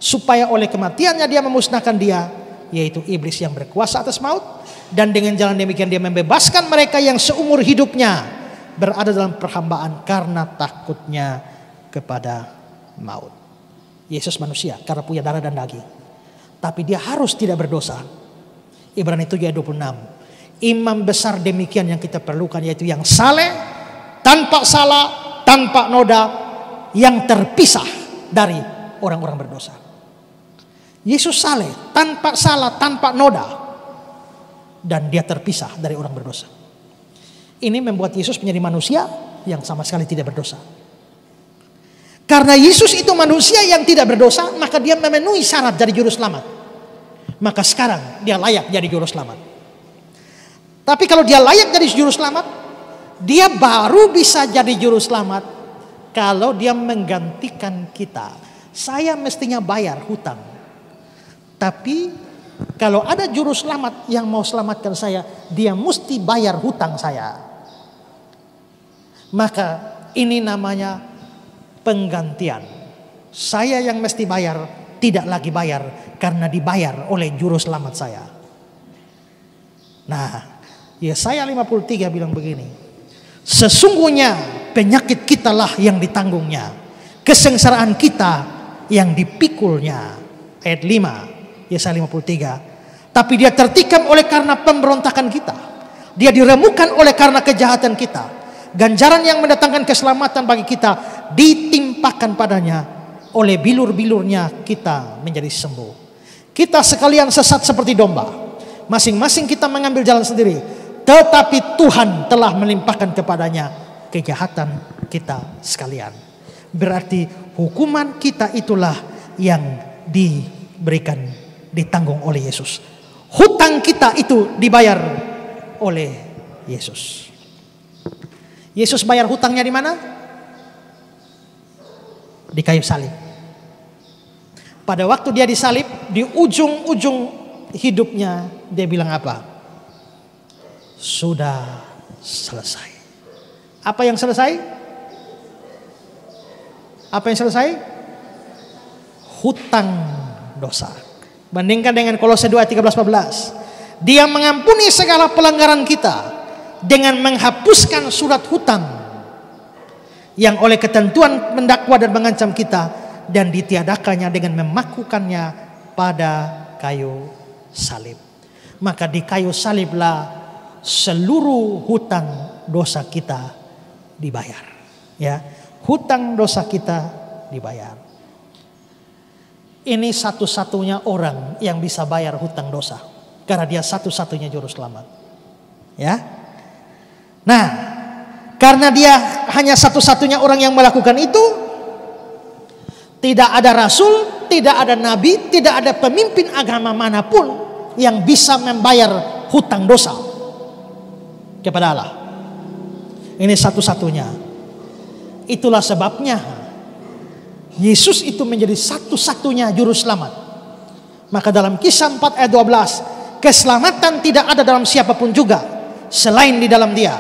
A: supaya oleh kematiannya dia memusnahkan dia, yaitu iblis yang berkuasa atas maut, dan dengan jalan demikian dia membebaskan mereka yang seumur hidupnya berada dalam perhambaan karena takutnya kepada maut. Yesus manusia karena punya darah dan daging, tapi dia harus tidak berdosa. Ibrani 7 ayat 26. Imam besar demikian yang kita perlukan, yaitu yang saleh, tanpa salah, tanpa noda, yang terpisah dari orang-orang berdosa. Yesus saleh, tanpa salah, tanpa noda, dan dia terpisah dari orang berdosa. Ini membuat Yesus menjadi manusia yang sama sekali tidak berdosa. Karena Yesus itu manusia yang tidak berdosa, maka dia memenuhi syarat jadi juru selamat. Maka sekarang dia layak jadi juru selamat. Tapi kalau dia layak jadi juru selamat, dia baru bisa jadi juru selamat kalau dia menggantikan kita. Saya mestinya bayar hutang, tapi kalau ada juru selamat yang mau selamatkan saya, dia mesti bayar hutang saya. Maka ini namanya penggantian. Saya yang mesti bayar, tidak lagi bayar karena dibayar oleh juru selamat saya. Nah, Yesaya 53 bilang begini, sesungguhnya penyakit kitalah yang ditanggungnya, kesengsaraan kita yang dipikulnya. Ayat 5 Yesaya 53. Tapi dia tertikam oleh karena pemberontakan kita, dia diremukkan oleh karena kejahatan kita, ganjaran yang mendatangkan keselamatan bagi kita ditimpakan padanya, oleh bilur-bilurnya kita menjadi sembuh. Kita sekalian sesat seperti domba, masing-masing kita mengambil jalan sendiri, tetapi Tuhan telah melimpahkan kepadanya kejahatan kita sekalian. Berarti hukuman kita itulah yang diberikan, ditanggung oleh Yesus. Hutang kita itu dibayar oleh Yesus. Yesus bayar hutangnya di mana? Di kayu salib. Pada waktu dia disalib, di ujung-ujung hidupnya dia bilang apa? Sudah selesai. Apa yang selesai? Apa yang selesai? Hutang dosa. Bandingkan dengan Kolose 2 ayat 13-14. Dia mengampuni segala pelanggaran kita dengan menghapuskan surat hutang yang oleh ketentuan mendakwa dan mengancam kita, dan ditiadakannya dengan memakukannya pada kayu salib. Maka di kayu saliblah seluruh hutang dosa kita dibayar. Ya, hutang dosa kita dibayar. Ini satu-satunya orang yang bisa bayar hutang dosa, karena dia satu-satunya juru selamat. Ya. Nah, karena dia hanya satu-satunya orang yang melakukan itu, tidak ada rasul, tidak ada nabi, tidak ada pemimpin agama manapun yang bisa membayar hutang dosa kepada Allah. Ini satu-satunya. Itulah sebabnya Yesus itu menjadi satu-satunya juru selamat. Maka dalam Kisah 4 ayat 12, keselamatan tidak ada dalam siapapun juga selain di dalam Dia.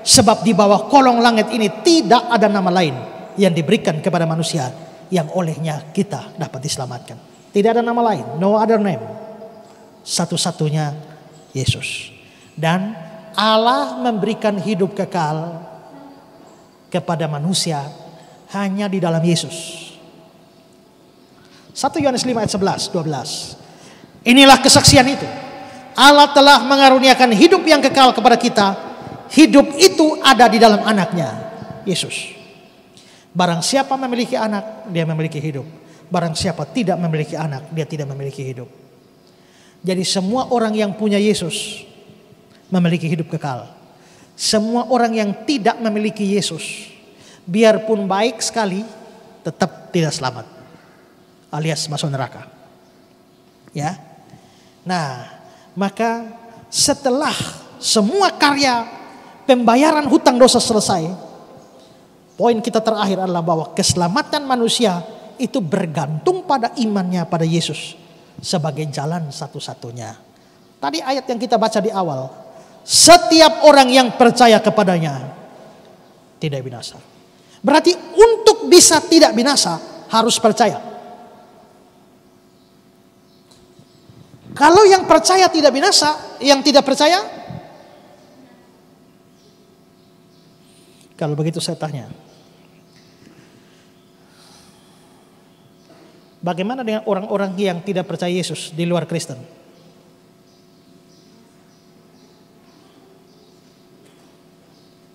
A: Sebab di bawah kolong langit ini tidak ada nama lain yang diberikan kepada manusia yang olehnya kita dapat diselamatkan. Tidak ada nama lain, no other name. Satu-satunya Yesus. Dan Allah memberikan hidup kekal kepada manusia hanya di dalam Yesus. 1 Yohanes 5 ayat 11, 12. Inilah kesaksian itu. Allah telah mengaruniakan hidup yang kekal kepada kita. Hidup itu ada di dalam anaknya, Yesus. Barang siapa memiliki anak, dia memiliki hidup. Barang siapa tidak memiliki anak, dia tidak memiliki hidup. Jadi semua orang yang punya Yesus memiliki hidup kekal. Semua orang yang tidak memiliki Yesus, biarpun baik sekali, tetap tidak selamat, alias masuk neraka. Ya. Nah, maka setelah semua karya pembayaran hutang dosa selesai, poin kita terakhir adalah bahwa keselamatan manusia itu bergantung pada imannya pada Yesus sebagai jalan satu-satunya. Tadi ayat yang kita baca di awal, setiap orang yang percaya kepadanya tidak binasa. Berarti untuk bisa tidak binasa harus percaya. Kalau yang percaya tidak binasa, yang tidak percaya, kalau begitu saya tanya, bagaimana dengan orang-orang yang tidak percaya Yesus di luar Kristen?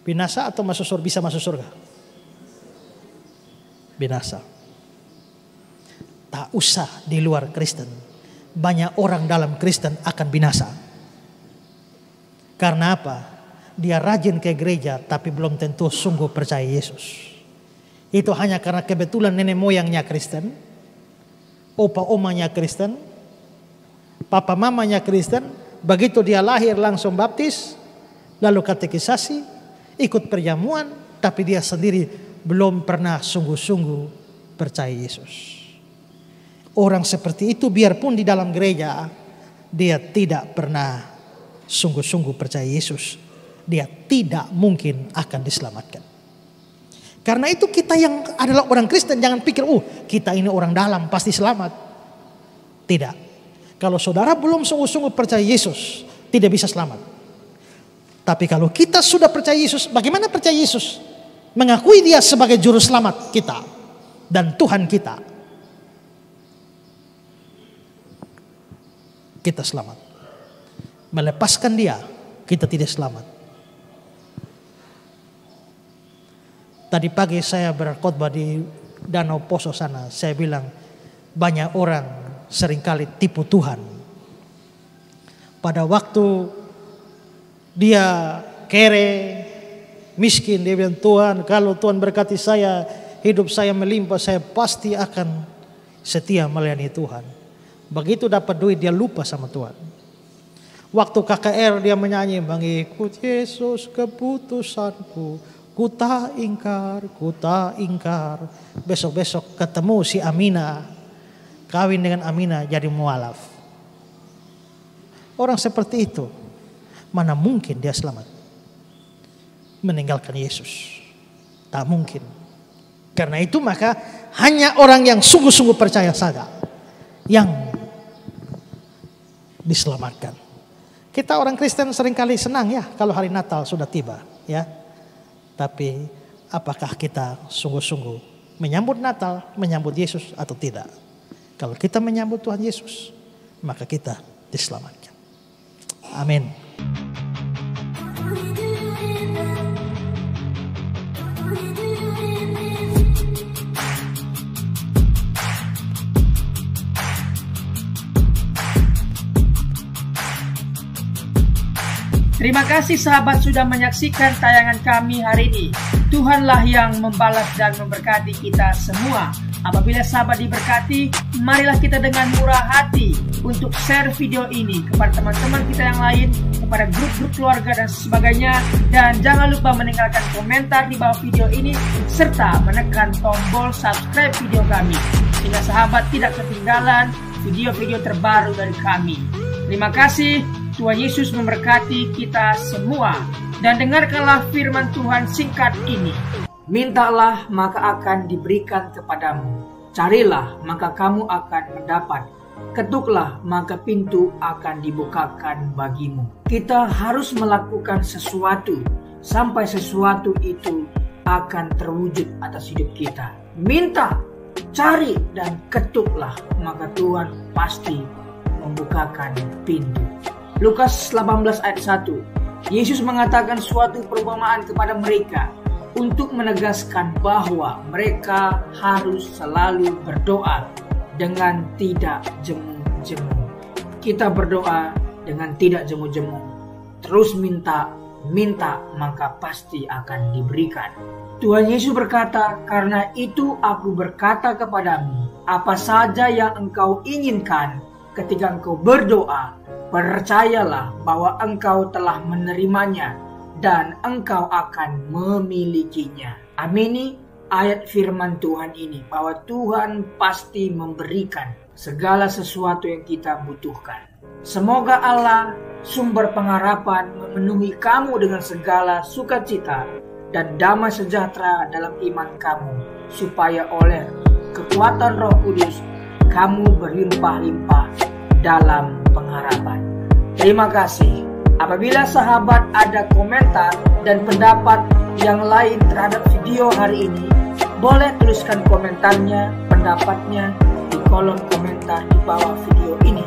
A: Binasa atau masuk surga? Bisa masuk surga? Binasa. Tak usah di luar Kristen. Banyak orang dalam Kristen akan binasa. Karena apa? Dia rajin ke gereja tapi belum tentu sungguh percaya Yesus. Itu hanya karena kebetulan nenek moyangnya Kristen, opa omanya Kristen, papa mamanya Kristen. Begitu dia lahir langsung baptis, lalu katekisasi, ikut perjamuan, tapi dia sendiri belum pernah sungguh-sungguh percaya Yesus. Orang seperti itu biarpun di dalam gereja, dia tidak pernah sungguh-sungguh percaya Yesus, dia tidak mungkin akan diselamatkan. Karena itu kita yang adalah orang Kristen jangan pikir, kita ini orang dalam pasti selamat. Tidak. Kalau saudara belum sungguh-sungguh percaya Yesus, tidak bisa selamat. Tapi kalau kita sudah percaya Yesus, bagaimana percaya Yesus? Mengakui dia sebagai juru selamat kita dan Tuhan kita. Kita selamat. Melepaskan dia, kita tidak selamat. Tadi pagi saya berkhotbah di Danau Poso sana. Saya bilang banyak orang seringkali tipu Tuhan. Pada waktu dia kere, miskin, dia bilang, Tuhan kalau Tuhan berkati saya, hidup saya melimpah, saya pasti akan setia melayani Tuhan. Begitu dapat duit dia lupa sama Tuhan. Waktu KKR dia menyanyi, mengikut Yesus keputusanku. Ku tak ingkar. Besok-besok ketemu si Amina, kawin dengan Amina jadi mualaf. Orang seperti itu, mana mungkin dia selamat meninggalkan Yesus? Tak mungkin. Karena itu maka hanya orang yang sungguh-sungguh percaya saja yang diselamatkan. Kita orang Kristen seringkali senang ya kalau hari Natal sudah tiba, ya. Tapi apakah kita sungguh-sungguh menyambut Natal, menyambut Yesus atau tidak? Kalau kita menyambut Tuhan Yesus, maka kita diselamatkan. Amin.
C: Terima kasih sahabat sudah menyaksikan tayangan kami hari ini. Tuhanlah yang membalas dan memberkati kita semua. Apabila sahabat diberkati, marilah kita dengan murah hati untuk share video ini kepada teman-teman kita yang lain, kepada grup-grup keluarga dan sebagainya. Dan jangan lupa meninggalkan komentar di bawah video ini, serta menekan tombol subscribe video kami, sehingga sahabat tidak ketinggalan video-video terbaru dari kami. Terima kasih. Tuhan Yesus memberkati kita semua. Dan dengarkanlah firman Tuhan singkat ini. Mintalah maka akan diberikan kepadamu. Carilah maka kamu akan mendapat. Ketuklah maka pintu akan dibukakan bagimu. Kita harus melakukan sesuatu sampai sesuatu itu akan terwujud atas hidup kita. Minta, cari, dan ketuklah maka Tuhan pasti membukakan pintu. Lukas 18 ayat 1. Yesus mengatakan suatu perumpamaan kepada mereka untuk menegaskan bahwa mereka harus selalu berdoa dengan tidak jemu-jemu. Kita berdoa dengan tidak jemu-jemu. Terus minta maka pasti akan diberikan. Tuhan Yesus berkata, "Karena itu aku berkata kepadamu, apa saja yang engkau inginkan ketika engkau berdoa, percayalah bahwa engkau telah menerimanya dan engkau akan memilikinya." Amini ayat firman Tuhan ini, bahwa Tuhan pasti memberikan segala sesuatu yang kita butuhkan. Semoga Allah, sumber pengharapan, memenuhi kamu dengan segala sukacita dan damai sejahtera dalam iman kamu, supaya oleh kekuatan Roh Kudus kamu berlimpah-limpah dalam pengharapan. Terima kasih. Apabila sahabat ada komentar dan pendapat yang lain terhadap video hari ini, boleh tuliskan komentarnya, pendapatnya di kolom komentar di bawah video ini,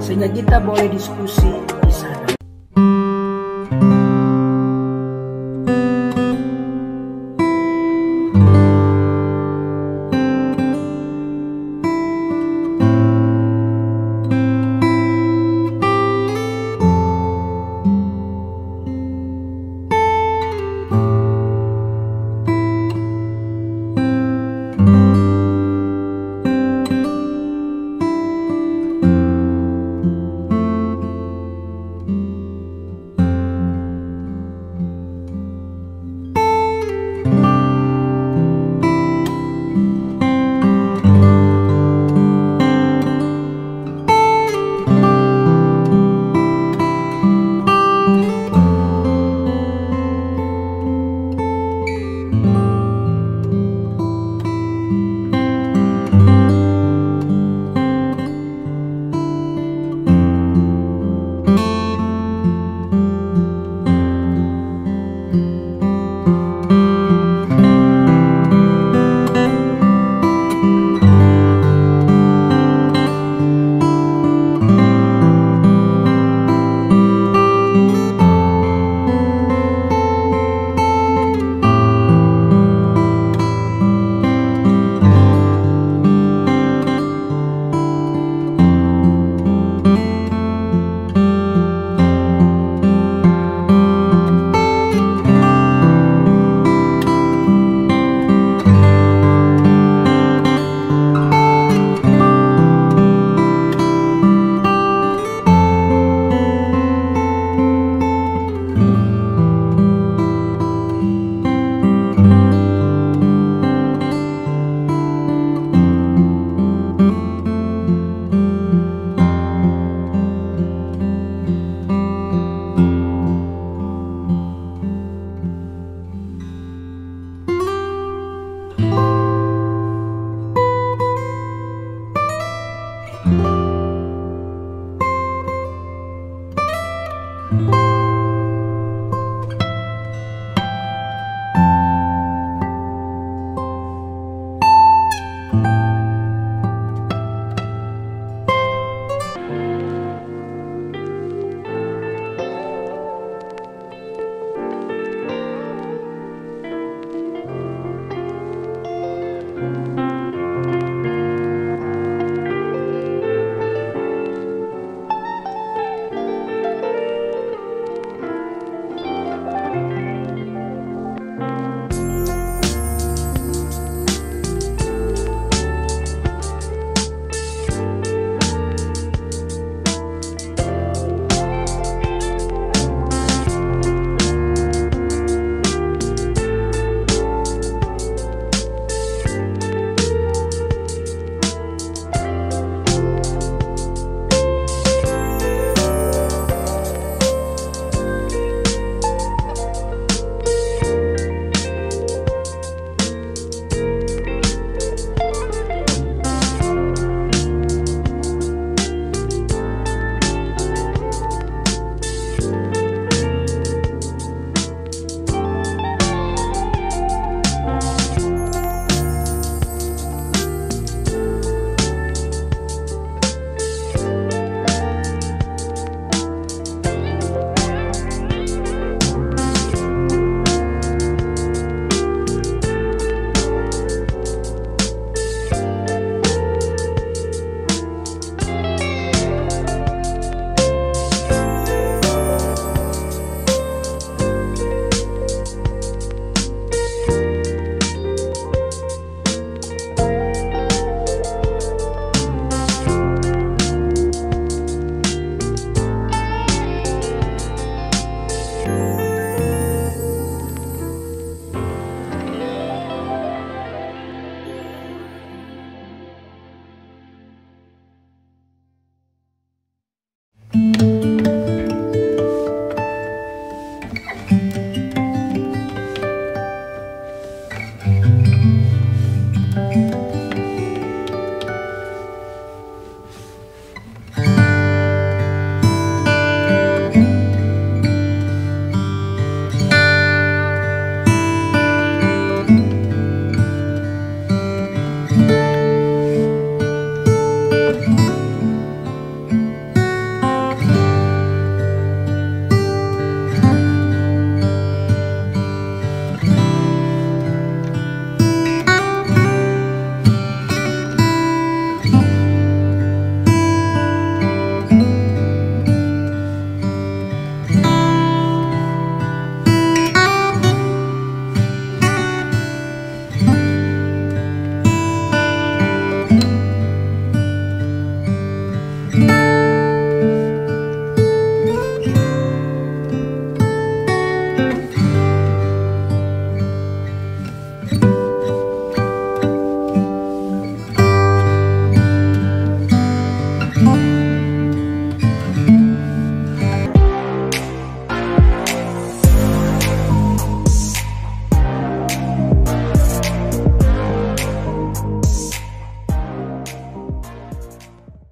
C: sehingga kita boleh diskusi di sana.
D: Thank you.